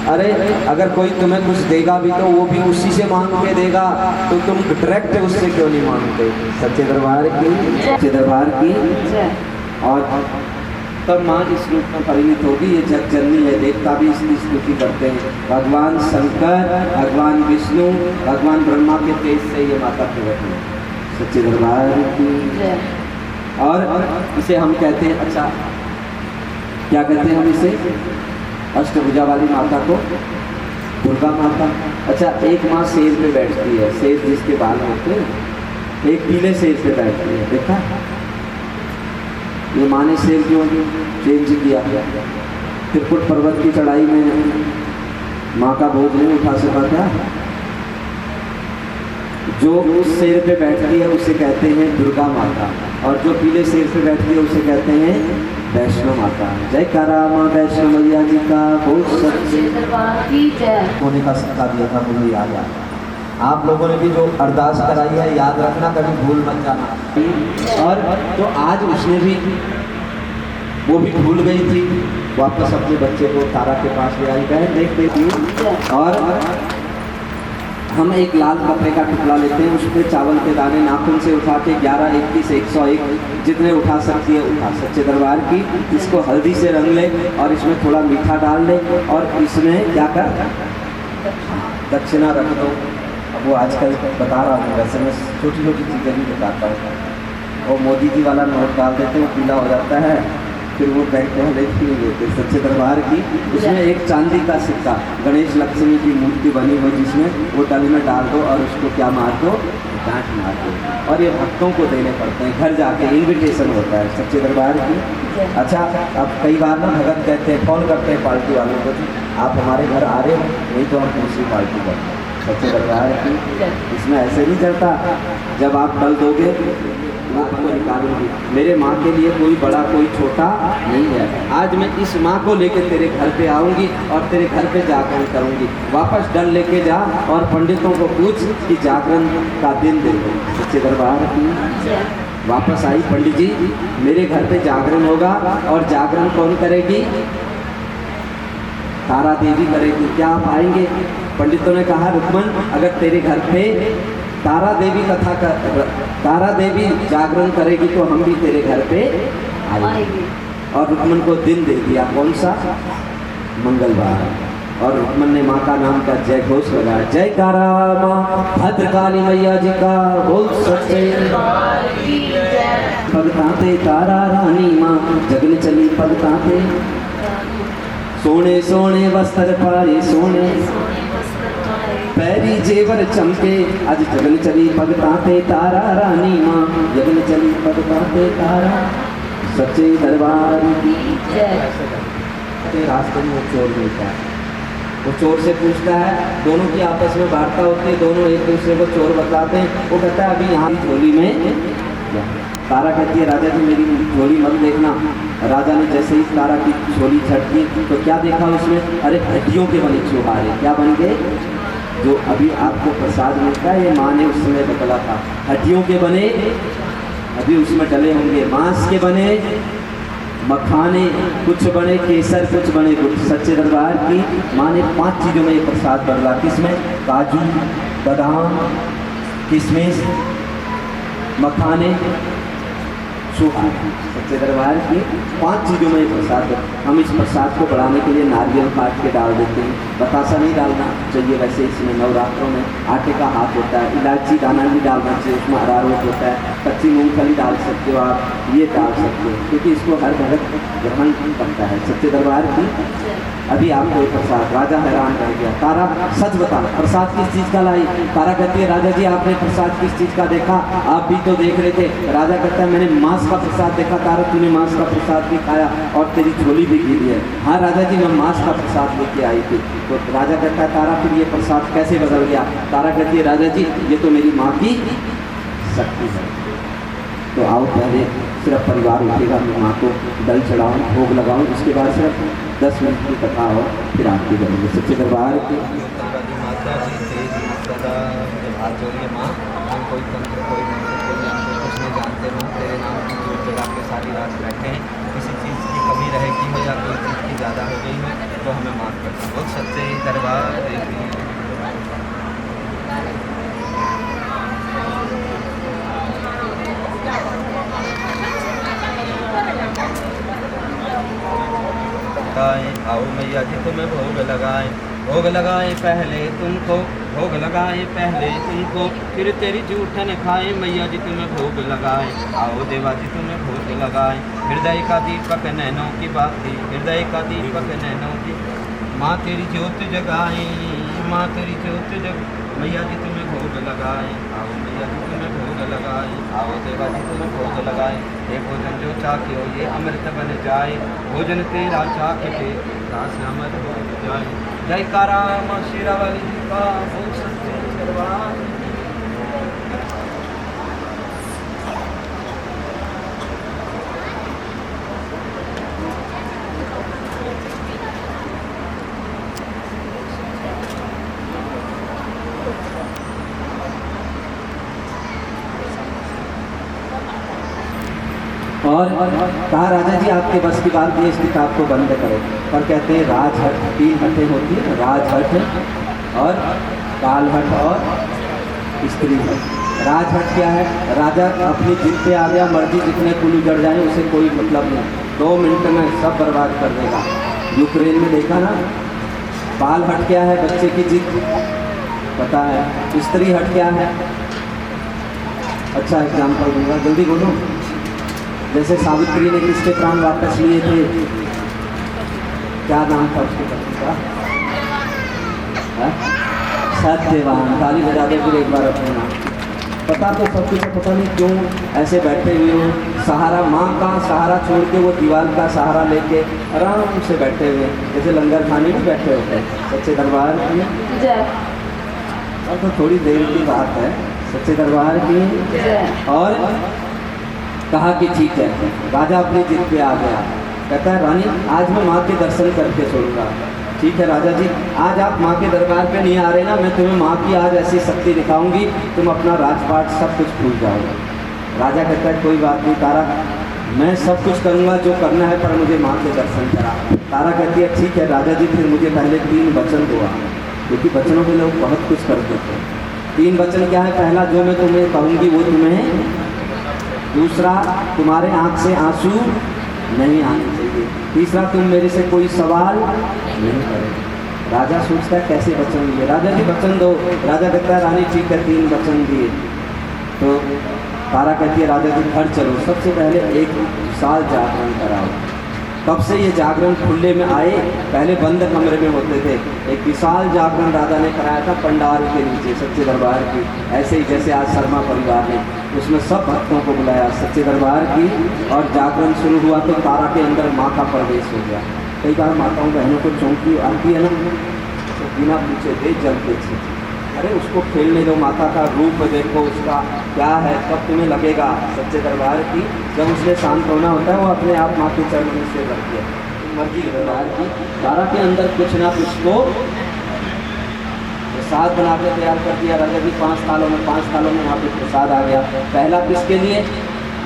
अरे अगर कोई तुम्हें कुछ देगा भी तो वो भी उसी से मांग के देगा, तो तुम डायरेक्ट उससे क्यों नहीं मांगते सच्चे दरबार की, सच्चे दरबार की। और तब माँ इस रूप में परिणित होगी, ये जग जननी है, देवता भी इसकी स्तुति करते हैं। भगवान शंकर, भगवान विष्णु, भगवान ब्रह्मा के तेज से ये माता प्रकट है सच्चे दरबार की। और इसे हम कहते हैं, अच्छा क्या कहते हैं हम इसे, अष्टभुजा वाली माता को दुर्गा माता। अच्छा, एक माँ शेर पे बैठती है, शेर जिसके बाल होते हैं, एक पीले शेर पे बैठती है, देखा ये माँ ने शेर क्यों चेंज किया। त्रिकुट पर्वत की चढ़ाई में माँ का बोझ नहीं उठा सका था, जो उस शेर पे बैठती है उसे कहते हैं दुर्गा माता, और जो पीले शेर पे बैठती है उसे कहते हैं वैष्णो माता। जय कारा माँ वैष्णो मैया जी का बहुत सच्चे दरबार की जय। होने का सत्ता दिया था, मुझे याद है। आप लोगों ने भी जो अरदास कराई है याद रखना, कभी भूल मत जाना। और तो आज उसने भी, वो भी भूल गई थी, वापस अपने बच्चे को तारा के पास ले आई, बहन देख देती। और हम एक लाल कपड़े का टुकड़ा लेते हैं, उस पर चावल के दाने नाखून से उठा के 11, 21, 101 जितने उठा सकती है उठा सच्चे दरबार की। इसको हल्दी से रंग ले और इसमें थोड़ा मीठा डाल ले और इसमें क्या कर दक्षिणा रख दो। अब वो आजकल बता रहा हूँ, वैसे मैं छोटी छोटी चीज़ें भी बताता हूँ। और मोदी जी वाला नोट डाल देते हैं, पीला हो जाता है, फिर वो बैंक वाले भी नहीं देते सच्चे दरबार की। उसमें एक चांदी का सिक्का, गणेश लक्ष्मी की मूर्ति बनी हो जिसमें, वो डल में डाल दो और उसको क्या मार दो, डांट मार दो। और ये भक्तों को देने पड़ते हैं, घर जाके इनविटेशन होता है सच्चे दरबार की। अच्छा, अब कई बार ना भगत कहते हैं, फोन करते हैं पार्टी वालों को, आप हमारे घर आ रहे हो, नहीं तो हम दूसरी पार्टी करते हैं सच्चे दरबार की। इसमें ऐसे नहीं चलता, जब आप डल दोगे आपको निकालूंगी। मेरे माँ के लिए कोई बड़ा कोई छोटा नहीं है। आज मैं इस माँ को लेके तेरे घर पे आऊँगी और तेरे घर पे जागरण करूँगी। वापस डल लेके जा और पंडितों को पूछ कि जागरण का दिन दे दो सच्चे दरबार की। वापस आई, पंडित जी मेरे घर पे जागरण होगा, और जागरण कौन करेगी, तारा देवी करेगी, क्या आप आएंगे। पंडितों ने कहा, रुक्मन अगर तेरे घर पे तारा देवी जागरण करेगी तो हम भी तेरे घर पे आएंगे। और रुक्मन को दिन दे दिया, कौन सा, मंगलवार। और रुक्मन ने माँ का नाम का जय घोष लगाया, जय कारा माँ भद्रकाली मैया जी का बोल सच्चे भगताते तारा रानी माँ जगन चली भगताते। सोने सोने वस्त्र पाए सोने पैरी जेवर चमके आज जगन चली भगताते तारा रानी माँ जगन चली भगताते तारा सच्चे दरबार की जय। रास्ते में वो चोर मिलता है, वो चोर से पूछता है, दोनों की आपस में वार्ता होती है, दोनों एक दूसरे को चोर बताते हैं। वो कहता है अभी यहाँ की झोली में। तारा कहती है राजा जी मेरी झोली मत देखना। राजा ने जैसे ही तारा की झोली झटकी तो क्या देखा उसमें, अरे हड्डियों के बने चुहारे। क्या बन गए, जो अभी आपको प्रसाद मिलता है ये माँ ने उस समय बतला था, हड्डियों के बने अभी उसमें डले होंगे, मांस के बने मखाने, कुछ बने केसर, कुछ बने गुड़। सच्चे दरबार की माँ ने 5 चीज़ों में ये प्रसाद बदला। किसमें, काजू, बादाम, किशमिश, मखाने, चूहा। सच्चे दरबार की 5 चीज़ों में ये प्रसाद है। हम इस प्रसाद को बढ़ाने के लिए नारियल काट के डाल देते हैं, बतासा नहीं डालना चाहिए। वैसे इसमें नवरात्रों में आटे का हाथ होता है, इलायची दाना भी डालना चाहिए, उसमें अरारोट होता है, कच्ची मूंगफली डाल सकते हो आप, ये डाल सकते हो क्योंकि इसको हर भगत ग्रहण करता है। सच्चे दरबार की अभी आपको ये प्रसाद, राजा हैरान रह गया। तारा सच बता प्रसाद किस चीज़ का लाई। तारा कहती है राजा जी आपने प्रसाद किस चीज़ का देखा, आप भी तो देख रहे थे। राजा कहता है मैंने मांस का प्रसाद देखा। तारा तूने मांस का प्रसाद भी खाया और तेरी झोली भी गिरी है। हाँ राजा जी मैं मांस का प्रसाद लेके आई थी। तो राजा कहता है तारा फिर ये प्रसाद कैसे बदल गया। तारा कहती है राजा जी ये तो मेरी माँ की शक्ति है। तो आओ पहले सिर्फ परिवार उठेगा, मैं माँ को दल चढ़ाऊँ, भोग लगाऊँ, उसके बाद सिर्फ 10 मिनट की कथा हो फिर आरती करेंगे। सच्चे दरबार के माता जी तेरी सदा हाथ जोड़िए माँ, हम कोई तंत्र कोई मंत्र कोई यंत्र कुछ नहीं जानते माँ, तेरे नाम की जोत जगा के सारी रात बैठे हैं। किसी चीज़ की कमी रहेगी हो या कोई चीज़ की ज़्यादा हो गई हो तो हमें माफ़ करना। बहुत सच्चे दरबार देखिए। आओ मैया जी तुम्हें भोग लगाएं, भोग लगाएं पहले तुमको, भोग लगाएं पहले तुमको, फिर तेरी जूठन खाएं मैया जी तुम्हें भोग लगाएं। आओ देवा जी तुम्हें भोग लगाएं। हृदय का दीपक नैनों की बाती, हृदय का दीपक नैनों की, माँ तेरी ज्योत जगाएं, माँ तेरी ज्योत जग मैया जी तुम्हें भोग लगाएं। आओ मैया जी तुम्हें भोग लगाएं, आओ देवा जी तुम्हें भोग लगाएं। ये भोजन जो चाख्यो ये अमृत बन जाए, भोजन तेरा चाख के दास अमर हो जाए। जयकारा माँ शेरावाली जी का, बोल सच्चे दरबार। और कहा राजा जी आपके बस की बात नहीं, इस किताब को बंद करो। पर कहते हैं राजहट, 3 हटें होती है, राजहट और कालहट और स्त्री हट। राजहट क्या है, राजा अपनी जिद पे आ गया, मर्जी जितने कुल उजड़ जाए उसे कोई मतलब नहीं, 2 मिनट में सब बर्बाद कर देगा। यूक्रेन में देखा ना। कालहट क्या है, बच्चे की जिद पता है। स्त्री हट क्या है, अच्छा एग्जाम्पल दूंगा, जल्दी बोलो। जैसे सावित्री ने किसके प्राण वापस लिए थे, क्या नाम था उसके पति का, सत्यवान। ताली बजा दे फिर एक बार अपने नाम। पता तो सब कुछ, पता नहीं क्यों ऐसे बैठे हुए हैं। सहारा माँ का सहारा छोड़ के वो दीवार का सहारा लेके आराम से बैठे हुए, जैसे लंगर खाने में बैठे होते हैं। सच्चे दरबार की जय। और तो थोड़ी देर की बात है। सच्चे दरबार की जय। और कहा कि ठीक है, राजा अपनी जिद पे आ गया। कहता है रानी आज मैं माँ के दर्शन करके छोड़ूंगा। ठीक है राजा जी, आज आप माँ के दरबार पे नहीं आ रहे ना, मैं तुम्हें माँ की आज ऐसी शक्ति दिखाऊंगी, तुम अपना राजपाट सब कुछ भूल जाओगे। राजा कहता है कोई बात नहीं तारा, मैं सब कुछ करूँगा जो करना है, पर मुझे माँ के दर्शन करा। तारा कहती है ठीक है राजा जी, फिर मुझे पहले 3 वचन दो, क्योंकि वचनों में लोग बहुत कुछ कर देते हैं। 3 वचन क्या है, पहला जो मैं तुम्हें कहूँगी वो तुम्हें, दूसरा तुम्हारे आँख से आंसू नहीं आने चाहिए, तीसरा तुम मेरे से कोई सवाल नहीं करोगे। राजा सोचता है कैसे वचन दिए, राजा जी वचन दो। राजा कहता है रानी ठीक है 3 वचन दिए। तो तारा कहती है राजा जी घर चलो, सबसे पहले 1 साल जागरण कराओ। तब से ये जागरण खुले में आए, पहले बंद कमरे में होते थे। एक विशाल जागरण राजा ने कराया था पंडाल के नीचे सच्चे दरबार की, ऐसे ही जैसे आज शर्मा परिवार ने, उसमें सब भक्तों को बुलाया सच्चे दरबार की, और जागरण शुरू हुआ तो तारा के अंदर माँ का प्रवेश हो गया। कई बार माताओं बहनों को चौंकी आती है ना, तो बिना पूछे दे जलते थे, अरे उसको खेलने दो, माता का रूप देखो उसका क्या है, कब तुम्हें लगेगा। सच्चे दरबार की जब उसने शांत होना होता है वो अपने आप माँ के चरण में से रखती है, मर्जी दरबार की। तारा के अंदर कुछ ना कुछ को प्रसाद बना के तैयार कर दिया राजा जी। 5 थालों में वहाँ पे प्रसाद आ गया। पहला किसके लिए?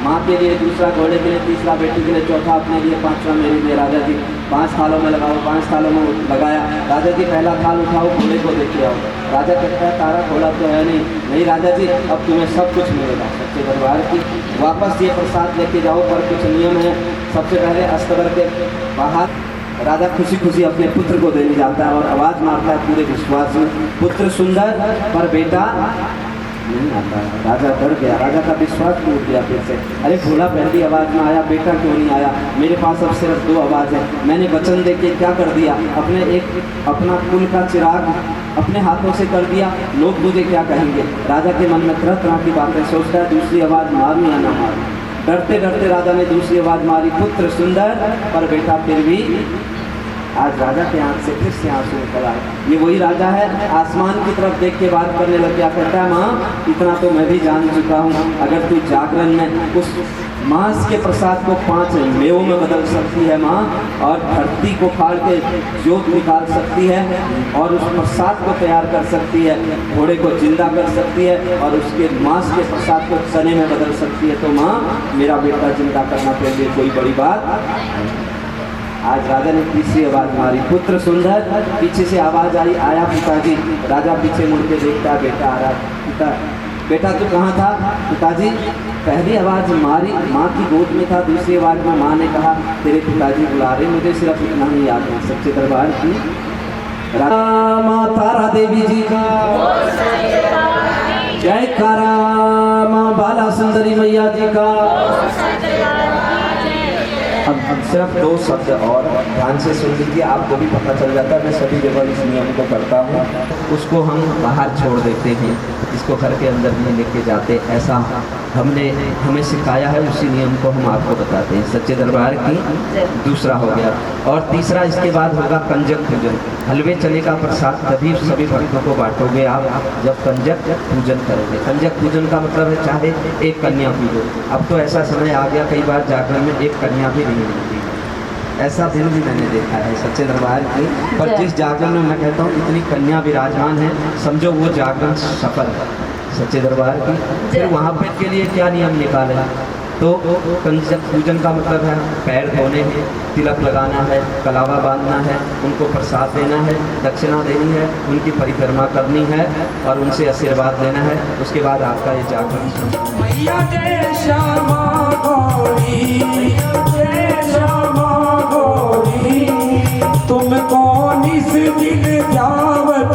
माँ के लिए, दूसरा घोड़े के लिए, तीसरा बेटी के लिए, चौथा अपने लिए, 5वां मेरे लिए। राजा जी 5 थालों में लगाओ, 5 थालों में लगाया। राजा जी पहला थाल उठाओ, घोड़े को देखे आओ। राजा कहता है तारा घोड़ा तो है नहीं राजा जी, अब तुम्हें सब कुछ मिलेगा सच्चे दरबार की। वापस ये प्रसाद लेके जाओ, पर कुछ नियम है। सबसे पहले अस्तबर के बाहर राजा खुशी खुशी अपने पुत्र को देने जाता है और आवाज़ मारता है पूरे विश्वास में, पुत्र सुंदर पर बेटा नहीं आता। राजा डर गया, राजा का विश्वास टूट गया फिर से। अरे घोड़ा पहली आवाज़ में आया, बेटा क्यों नहीं आया? मेरे पास अब सिर्फ 2 आवाज़ है। मैंने वचन दे के क्या कर दिया, अपना कुल का चिराग अपने हाथों से कर दिया, लोग मुझे क्या कहेंगे? राजा के मन में तरह तरह की बातें सोचता है, दूसरी आवाज़ मारूं या ना मारूं। डरते डरते राजा ने दूसरी आवाज़ मारी, पुत्र सुंदर पर बेटा फिर भी। आज राजा के आँख से फिर से आंसू निकल आए। ये वही राजा है, आसमान की तरफ देख के बात करने लग गया। कहता है माँ इतना तो मैं भी जान चुका हूँ, अगर तू जागरण में उस मांस के प्रसाद को 5 मेवों में बदल सकती है माँ, और धरती को फाड़ के जोत निकाल सकती है, और उस प्रसाद को तैयार कर सकती है, घोड़े को जिंदा कर सकती है, और उसके मांस के प्रसाद को चने में बदल सकती है, तो माँ मेरा बेटा जिंदा करना तेरे लिए कोई बड़ी बात। आज राजा ने तीसरी आवाज़ मारी, पुत्र सुंदर। पीछे से आवाज़ आई, आया पिताजी। राजा पीछे मुड़ के देखता, बेटा आ रहा। बेटा तू कहाँ था? पिताजी पहली आवाज़ मारी माँ की गोद में था, दूसरी आवाज़ में माँ ने कहा तेरे पिताजी बुला रहे, मुझे सिर्फ इतना ही याद है। सच्चे दरबार की माँ तारा देवी जी का जयकारा, माँ बाला सुंदरी मैया जी का। अब सिर्फ 2 शब्द और ध्यान से सुन लीजिए, आपको भी पता चल जाता है। मैं सभी जगह इस नियम को करता हूँ, उसको हम बाहर छोड़ देते हैं, इसको घर के अंदर नहीं लेके जाते। ऐसा हमें सिखाया है, उसी नियम को हम आपको बताते हैं। सच्चे दरबार की दूसरा हो गया, और तीसरा इसके बाद होगा कंजक पूजन। हलवे चने का प्रसाद तभी सभी भक्तों को बांटोगे आप जब कंजक पूजन करोगे। कंजक पूजन का मतलब है चाहे एक कन्या पूजो। अब तो ऐसा समय आ गया, कई बार जागरण में एक कन्या भी नहीं मिलती, ऐसा दिन भी मैंने देखा है सच्चे दरबार की। पर जिस जागरण में मैं कहता हूँ इतनी कन्या विराजमान है, समझो वो जागरण सफल है सच्चे दरबार की। फिर वहाँ पे के लिए क्या नियम निकाले, तो कंजक पूजन का मतलब है पैर धोने हैं, तिलक लगाना है, कलावा बांधना है, उनको प्रसाद देना है, दक्षिणा देनी है, उनकी परिक्रमा करनी है और उनसे आशीर्वाद लेना है। उसके बाद आपका ये जागरण। मैया जय श्यामा गौरी, जय श्यामा गौरी, तुमको निस दिन ध्यावत,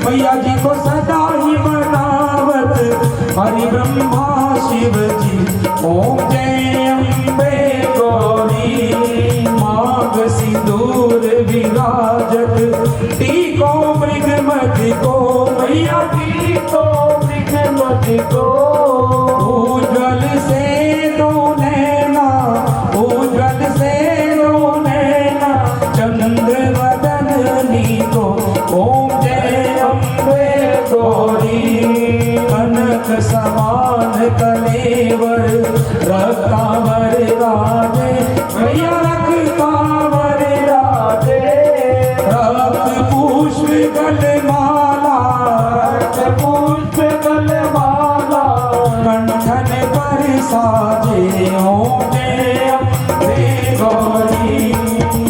मैया जी को सदा ही मनावत, हरि ब्रह्मा शिव जी ओम जय अम्बे गौरी, माघ सिंदूर विराजत, टीको मृग मधि को, मैया टीको मृग मधि को, उज्ज्वल से दो नैना, उज्ज्वल से दो नैना, चंद्र वदनी को, ओम जय अम्बे गौरी, कनक समान कलेवर, रक्तावर राधे, मैया रक्तावर राधे, रक्त पुष्प गलमाला, रक्त पुष्प गलमाला, कंठन पर साजे, ओम जय अम्बे गौरी,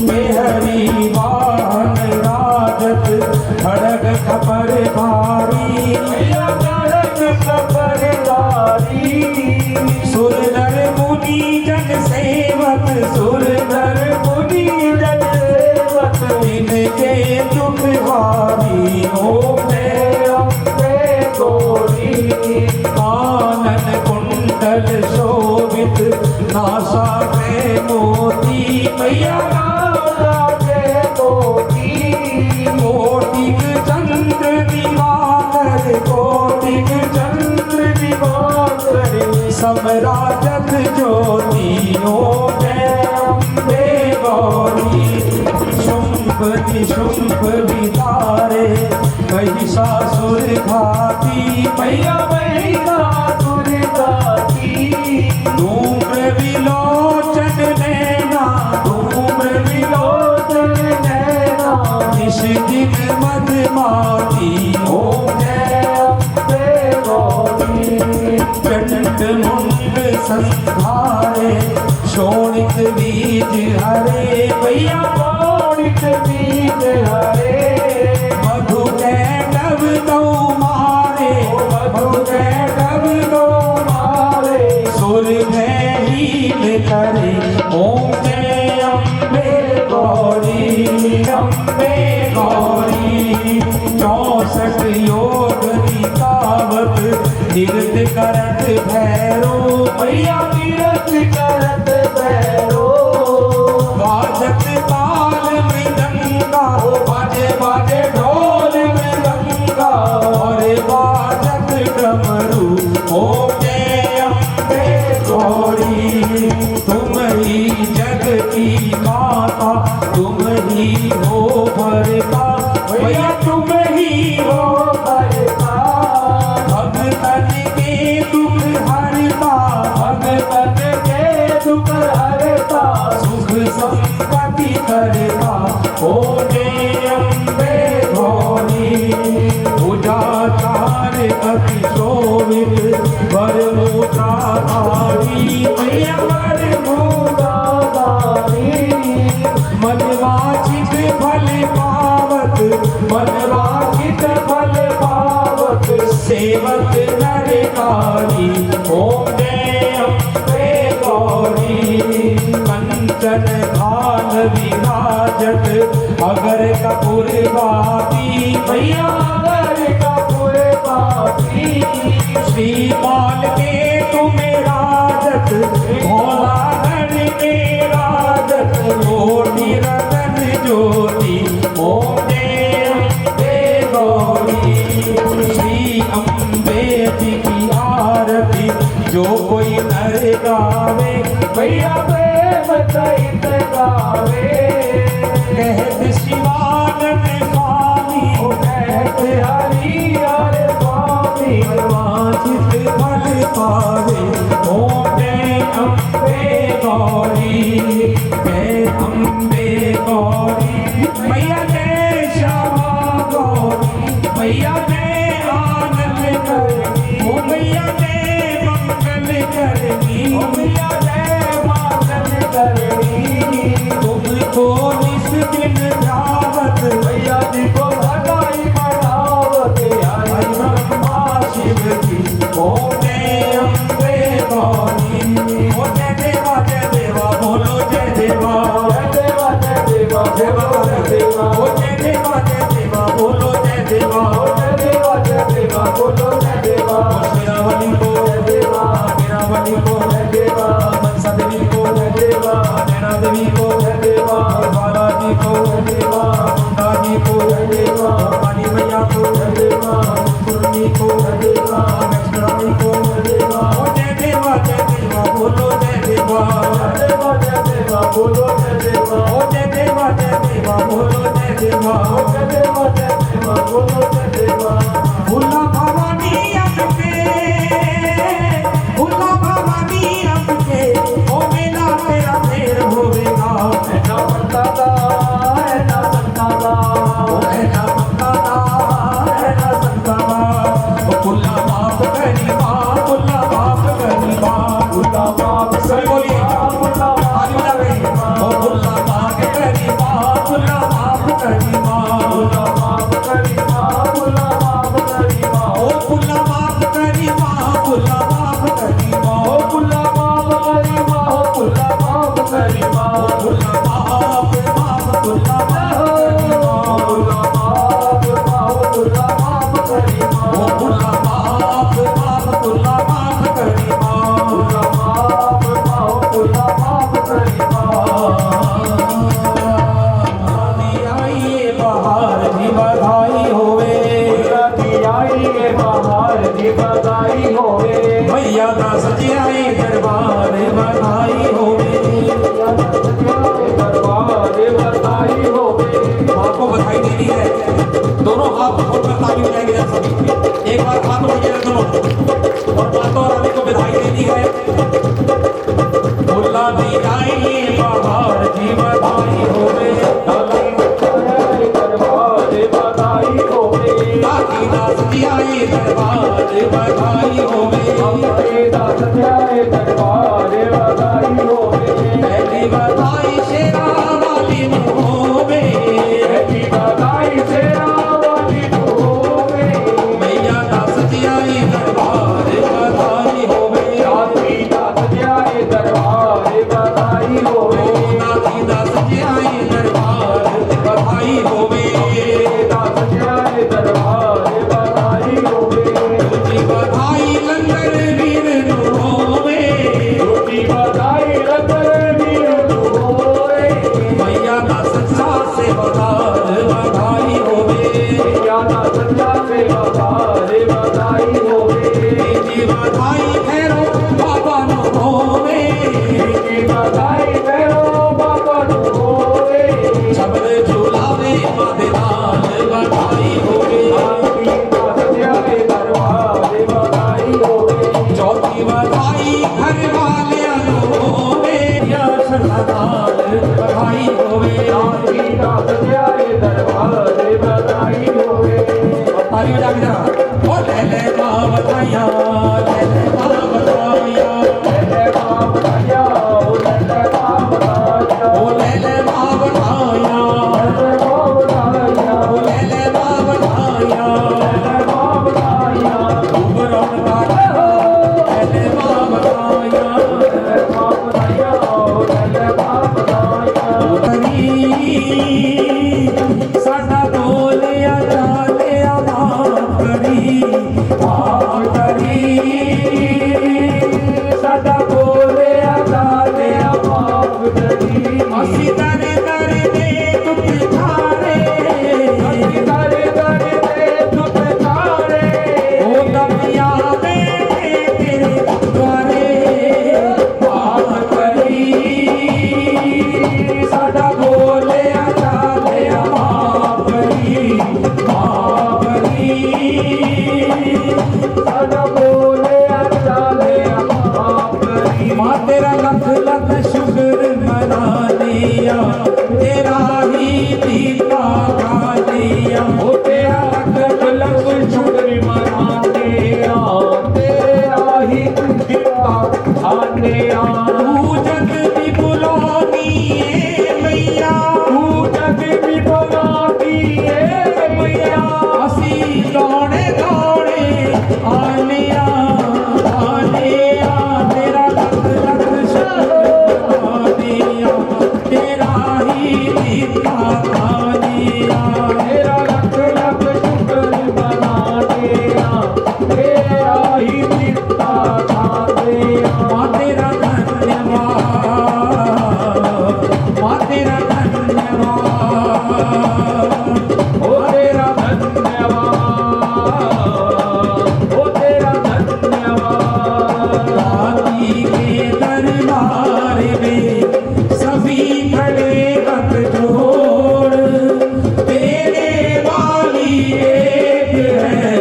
मेहरी वाहन राजत, खड़ग खपर भारी, मैया खड़ग खपर भारी, सुर नर मुनि जन सेवक, सुर नर मुनि जन सेवक, इनके दुख हारी, ओम जय अम्बे गौरी, आनन कुंडल शोभि शोभित नासा के मोती मैया नासा के मोती कोटिक चंद्र दिवाकर कोटिक चंद्र दिवाकर समराजत ज्योतियों में अम्बे गौरी शुंभ निशुंभ विदारे महिषासुर घाती मैया महिषासुर घाती धूम्र विलोचन नैना धूम्र विलोचन नैना निश दिन मधुमाती ओम जय अम्बे गौरी चंड मुंड संधारे शोणित बीज हरे भैया शोणित बीज हरे मधु के डब दो मारे मधु के डब दो मारे सुर में हील करे ओम जय अम्बे गौरी अम्बे गौरी 64 योग नितावत नृत्य करत भैरो भैया नृत्य करत भैरो बाजत ताल मृदंगा बाजे बाजे ढोल मृदंगा और बाजत डमरू ओम जय अम्बे गौरी तुम ही जग की माता तुम ही हो भरता भैया तुम ही हो भरता भगतन के दुख हरता भगतन के दुख हरता सुख संपत्ति करता ओ जय अम्बे गौरी पूजाचार अति शोभित वरमुद्राधारी मैया वरमुद्राधारी मनवांछित फल पावत मनवांछित फल पावत सेवक नर नारी ओम जय अम्बे गौरी कंचन थाल विराजत अगर कपूर बाती मैया अगर कपूर बाती श्रीपाल के तुम्हें राजत भोला धन में राजत कोटि रतन ज्योति ओम जय अम्बे गौरी श्री अम्बे जी की आरती जो कोई नर गावे भैया प्रेम सहित गावे कहत शिवानंद स्वामी कहत हरि हर स्वामी वांछित फल पावे ओम जय अम्बे गौरी जय अम्बे गौरी मैया जय श्यामा गौरी मैया जय आनंद करनी ओ मैया जय मंगल करनी ओ मैया जय मंगल करनी तुमको निस दिन ध्यावत मैया जी को भगाई बढ़ावत आई ब्रह्मा शिव की ओम जय अम्बे गौरी ओ जय देवा बोलो जय देवा जय देवा जय देवा ओ जय देवा बोलो जय देवा जय देवा बोलो जय देवा मीरावली को जय देवा मीरावली को जय देवा मनसा देवी को जय देवा नैना देवी को जय देवा बालाजी को जय देवा मुंडा जी को जय देवा काली मैया को जय देवा कुर्मी को जय देवा लक्ष्मी को जय देवा जय देवा बोलो जय देवा जय देवा बोलो जय देवा जय देवा बोलो जय देवा जय देवा बोलो जय देवा भोला भवानी आपके भोला भवानी आपके ओ मेला तेरा फेर होवेगा ऐसा बनता गा ऐसा बनता गा ऐसा बनता गा ऐसा बनता गा ओ भोला बाप गरीबा भोला बाप गरीबा भोला बाप सही बोलिए भोला बाप गरीबा ओ भोला बाप गरीबा भोला बाप गरीबा भोला बाप गरीबा भोला बाप गरीबा ओ भोला बाप गरीबा भोला बाप गरीबा ओ भोला बाप गरीबा ओ भोला बाप गरीबा ओ भोला बाप भोला बाप भोला बाप भोला बाप गरीबा ओ भोला बाप भोला बाप गरीबा भोला बाप इधर सभी एक बार हाथ उठाइए दोनों और माता रानी को बधाई देनी है। फुल्ला दी आई बाहर जी बधाई होवे बधाई होवे बाकी दास जी आई दरबार बधाई होवे हमारे दास प्यारे दरबार बधाई होवे पहली बधाई शेरा वाली नू होवे ऐसी बधाई शेरा वाली होवे मैया दास जी आई दरबार बधाई होवे दासी दास प्यारे दरबार बधाई होवे दासी दास जी आई दरबार बधाई होवे दास प्यारे दरबार बधाई होवे दूजी बधाई लंगर वीर नू होवे दूजी बधाई रतन वीर होवे मैया दा सच्चा सेवादार बधाई होवे या ना सच्चा सेवादार बधाई होवे तीजी बधाई भैरो बाबा नू होवे की बधाई मेरो बाबा होवे शबद झूलावे मादे नाल बधाई होवे दासी दास प्यारे दरबार बधाई होवे चौथी बधाई घर वालियां नू होवे या सरदार बधाई होवे दासी दास प्यारे दरबार बधाई होवे ताली बजा के जरा ओ ले ले मां बधाइयां ले ले मां बधाइयां ले बाप भैया ले बाप भैया ओ ले ले मां बधाइयां ले बाप भैया ओ ले ले मां बधाइयां ले बाप भैया खूब रौनक ले ले मां बधाइयां ले बाप भैया ले बाप भैया करी साडा बोलिया चालिया माफ करी साडा बोले आले माफ करी असी दर दर दे दुख थारे दरे दरे दे तुत तारे ओ दबिया दे तेरे द्वारे माफ करी साडा बोले चाले माफ करी साडा बोले आले माफ करी मां तेरा लख लख शुक्र मनानिया तेरा ही दीता गानिया ओ तेरा लख लख शुक्र मनाने तेरा ही दिता आने तू जग दी बुलानी ए मैया तू जग भी बोलाती है मैया असी दौड़े दौड़े आलिया तेरा लख लख शुक्र मनानिया तेरा ही दीता गानिया तेरा लख लख शुक्र मनाने तेरा ही दिता खाते मां तेरा धन्यवाद मां तेरा धन्यवाद ओ तेरा धन्यवाद ओ तेरा धन्यवाद दादी के दरबार में सभी खड़े हाथ जोड़ तेरे वाली एक है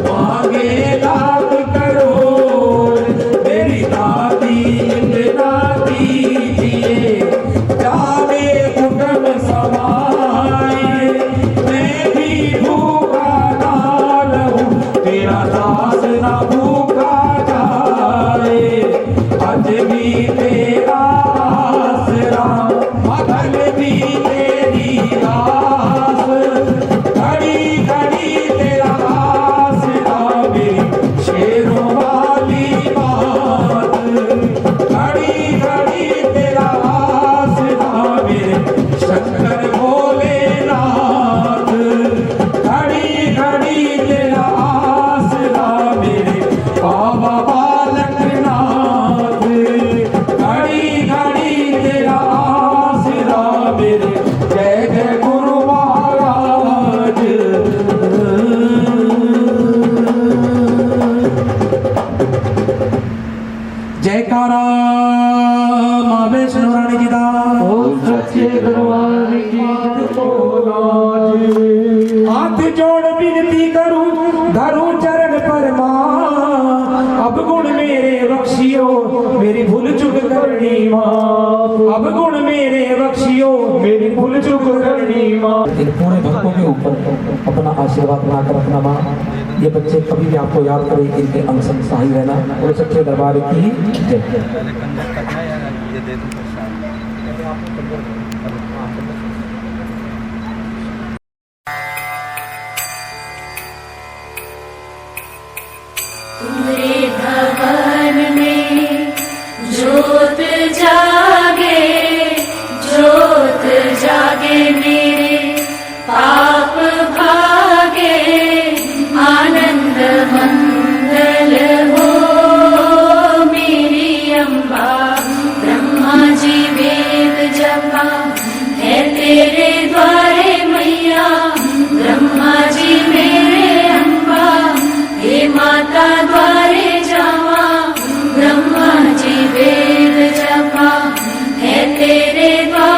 मांगे लाख करोड़ मेरी दादी इंदिरा दीजिए जावे हुक्म समाए मैं भी भूखा ना रहूं तेरा दास ना भूखा जाए आज भी तेरा आसरा अगल भी तेरी आस घड़ी घड़ी तेरा आसरा मेरी शेरों वाली बात घड़ी घड़ी तेरा आसरा मेरे शंकर भोलेनाथ घड़ी घड़ी तेरा आसरा मेरे बाबा बालकनाथ घड़ी घड़ी तेरा आसरा मेरे जय जय गुरु महाराज जयकारा मां वैष्णो रानी जी दा सच्चे दरबार की बोला जी हाथ जोड़ विनती करूं धरू चरण पर मां अब गुण मेरे बख्शियो मेरी भूल चुक करनी मां अब गुण मेरे बख्शियो मेरी भूल चुक करनी मां। इन पूरे भक्तों के ऊपर अपना आशीर्वाद बनाकर रखना मां। ये बच्चे कभी भी आपको याद करें, इनके अंग संग सहाय रहना और सच्चे दरबार की जय। तुम्हारे भवन में ज्योत जागे मेरे पाप भागे आनंद मंगल हो मेरी अम्बा। ब्रह्मा जी वेद जपा है तेरे द्वारे मैया, ब्रह्मा जी मेरे अम्बा हे माता द्वारे जावा। ब्रह्मा जी वेद जपा है तेरे द्वारे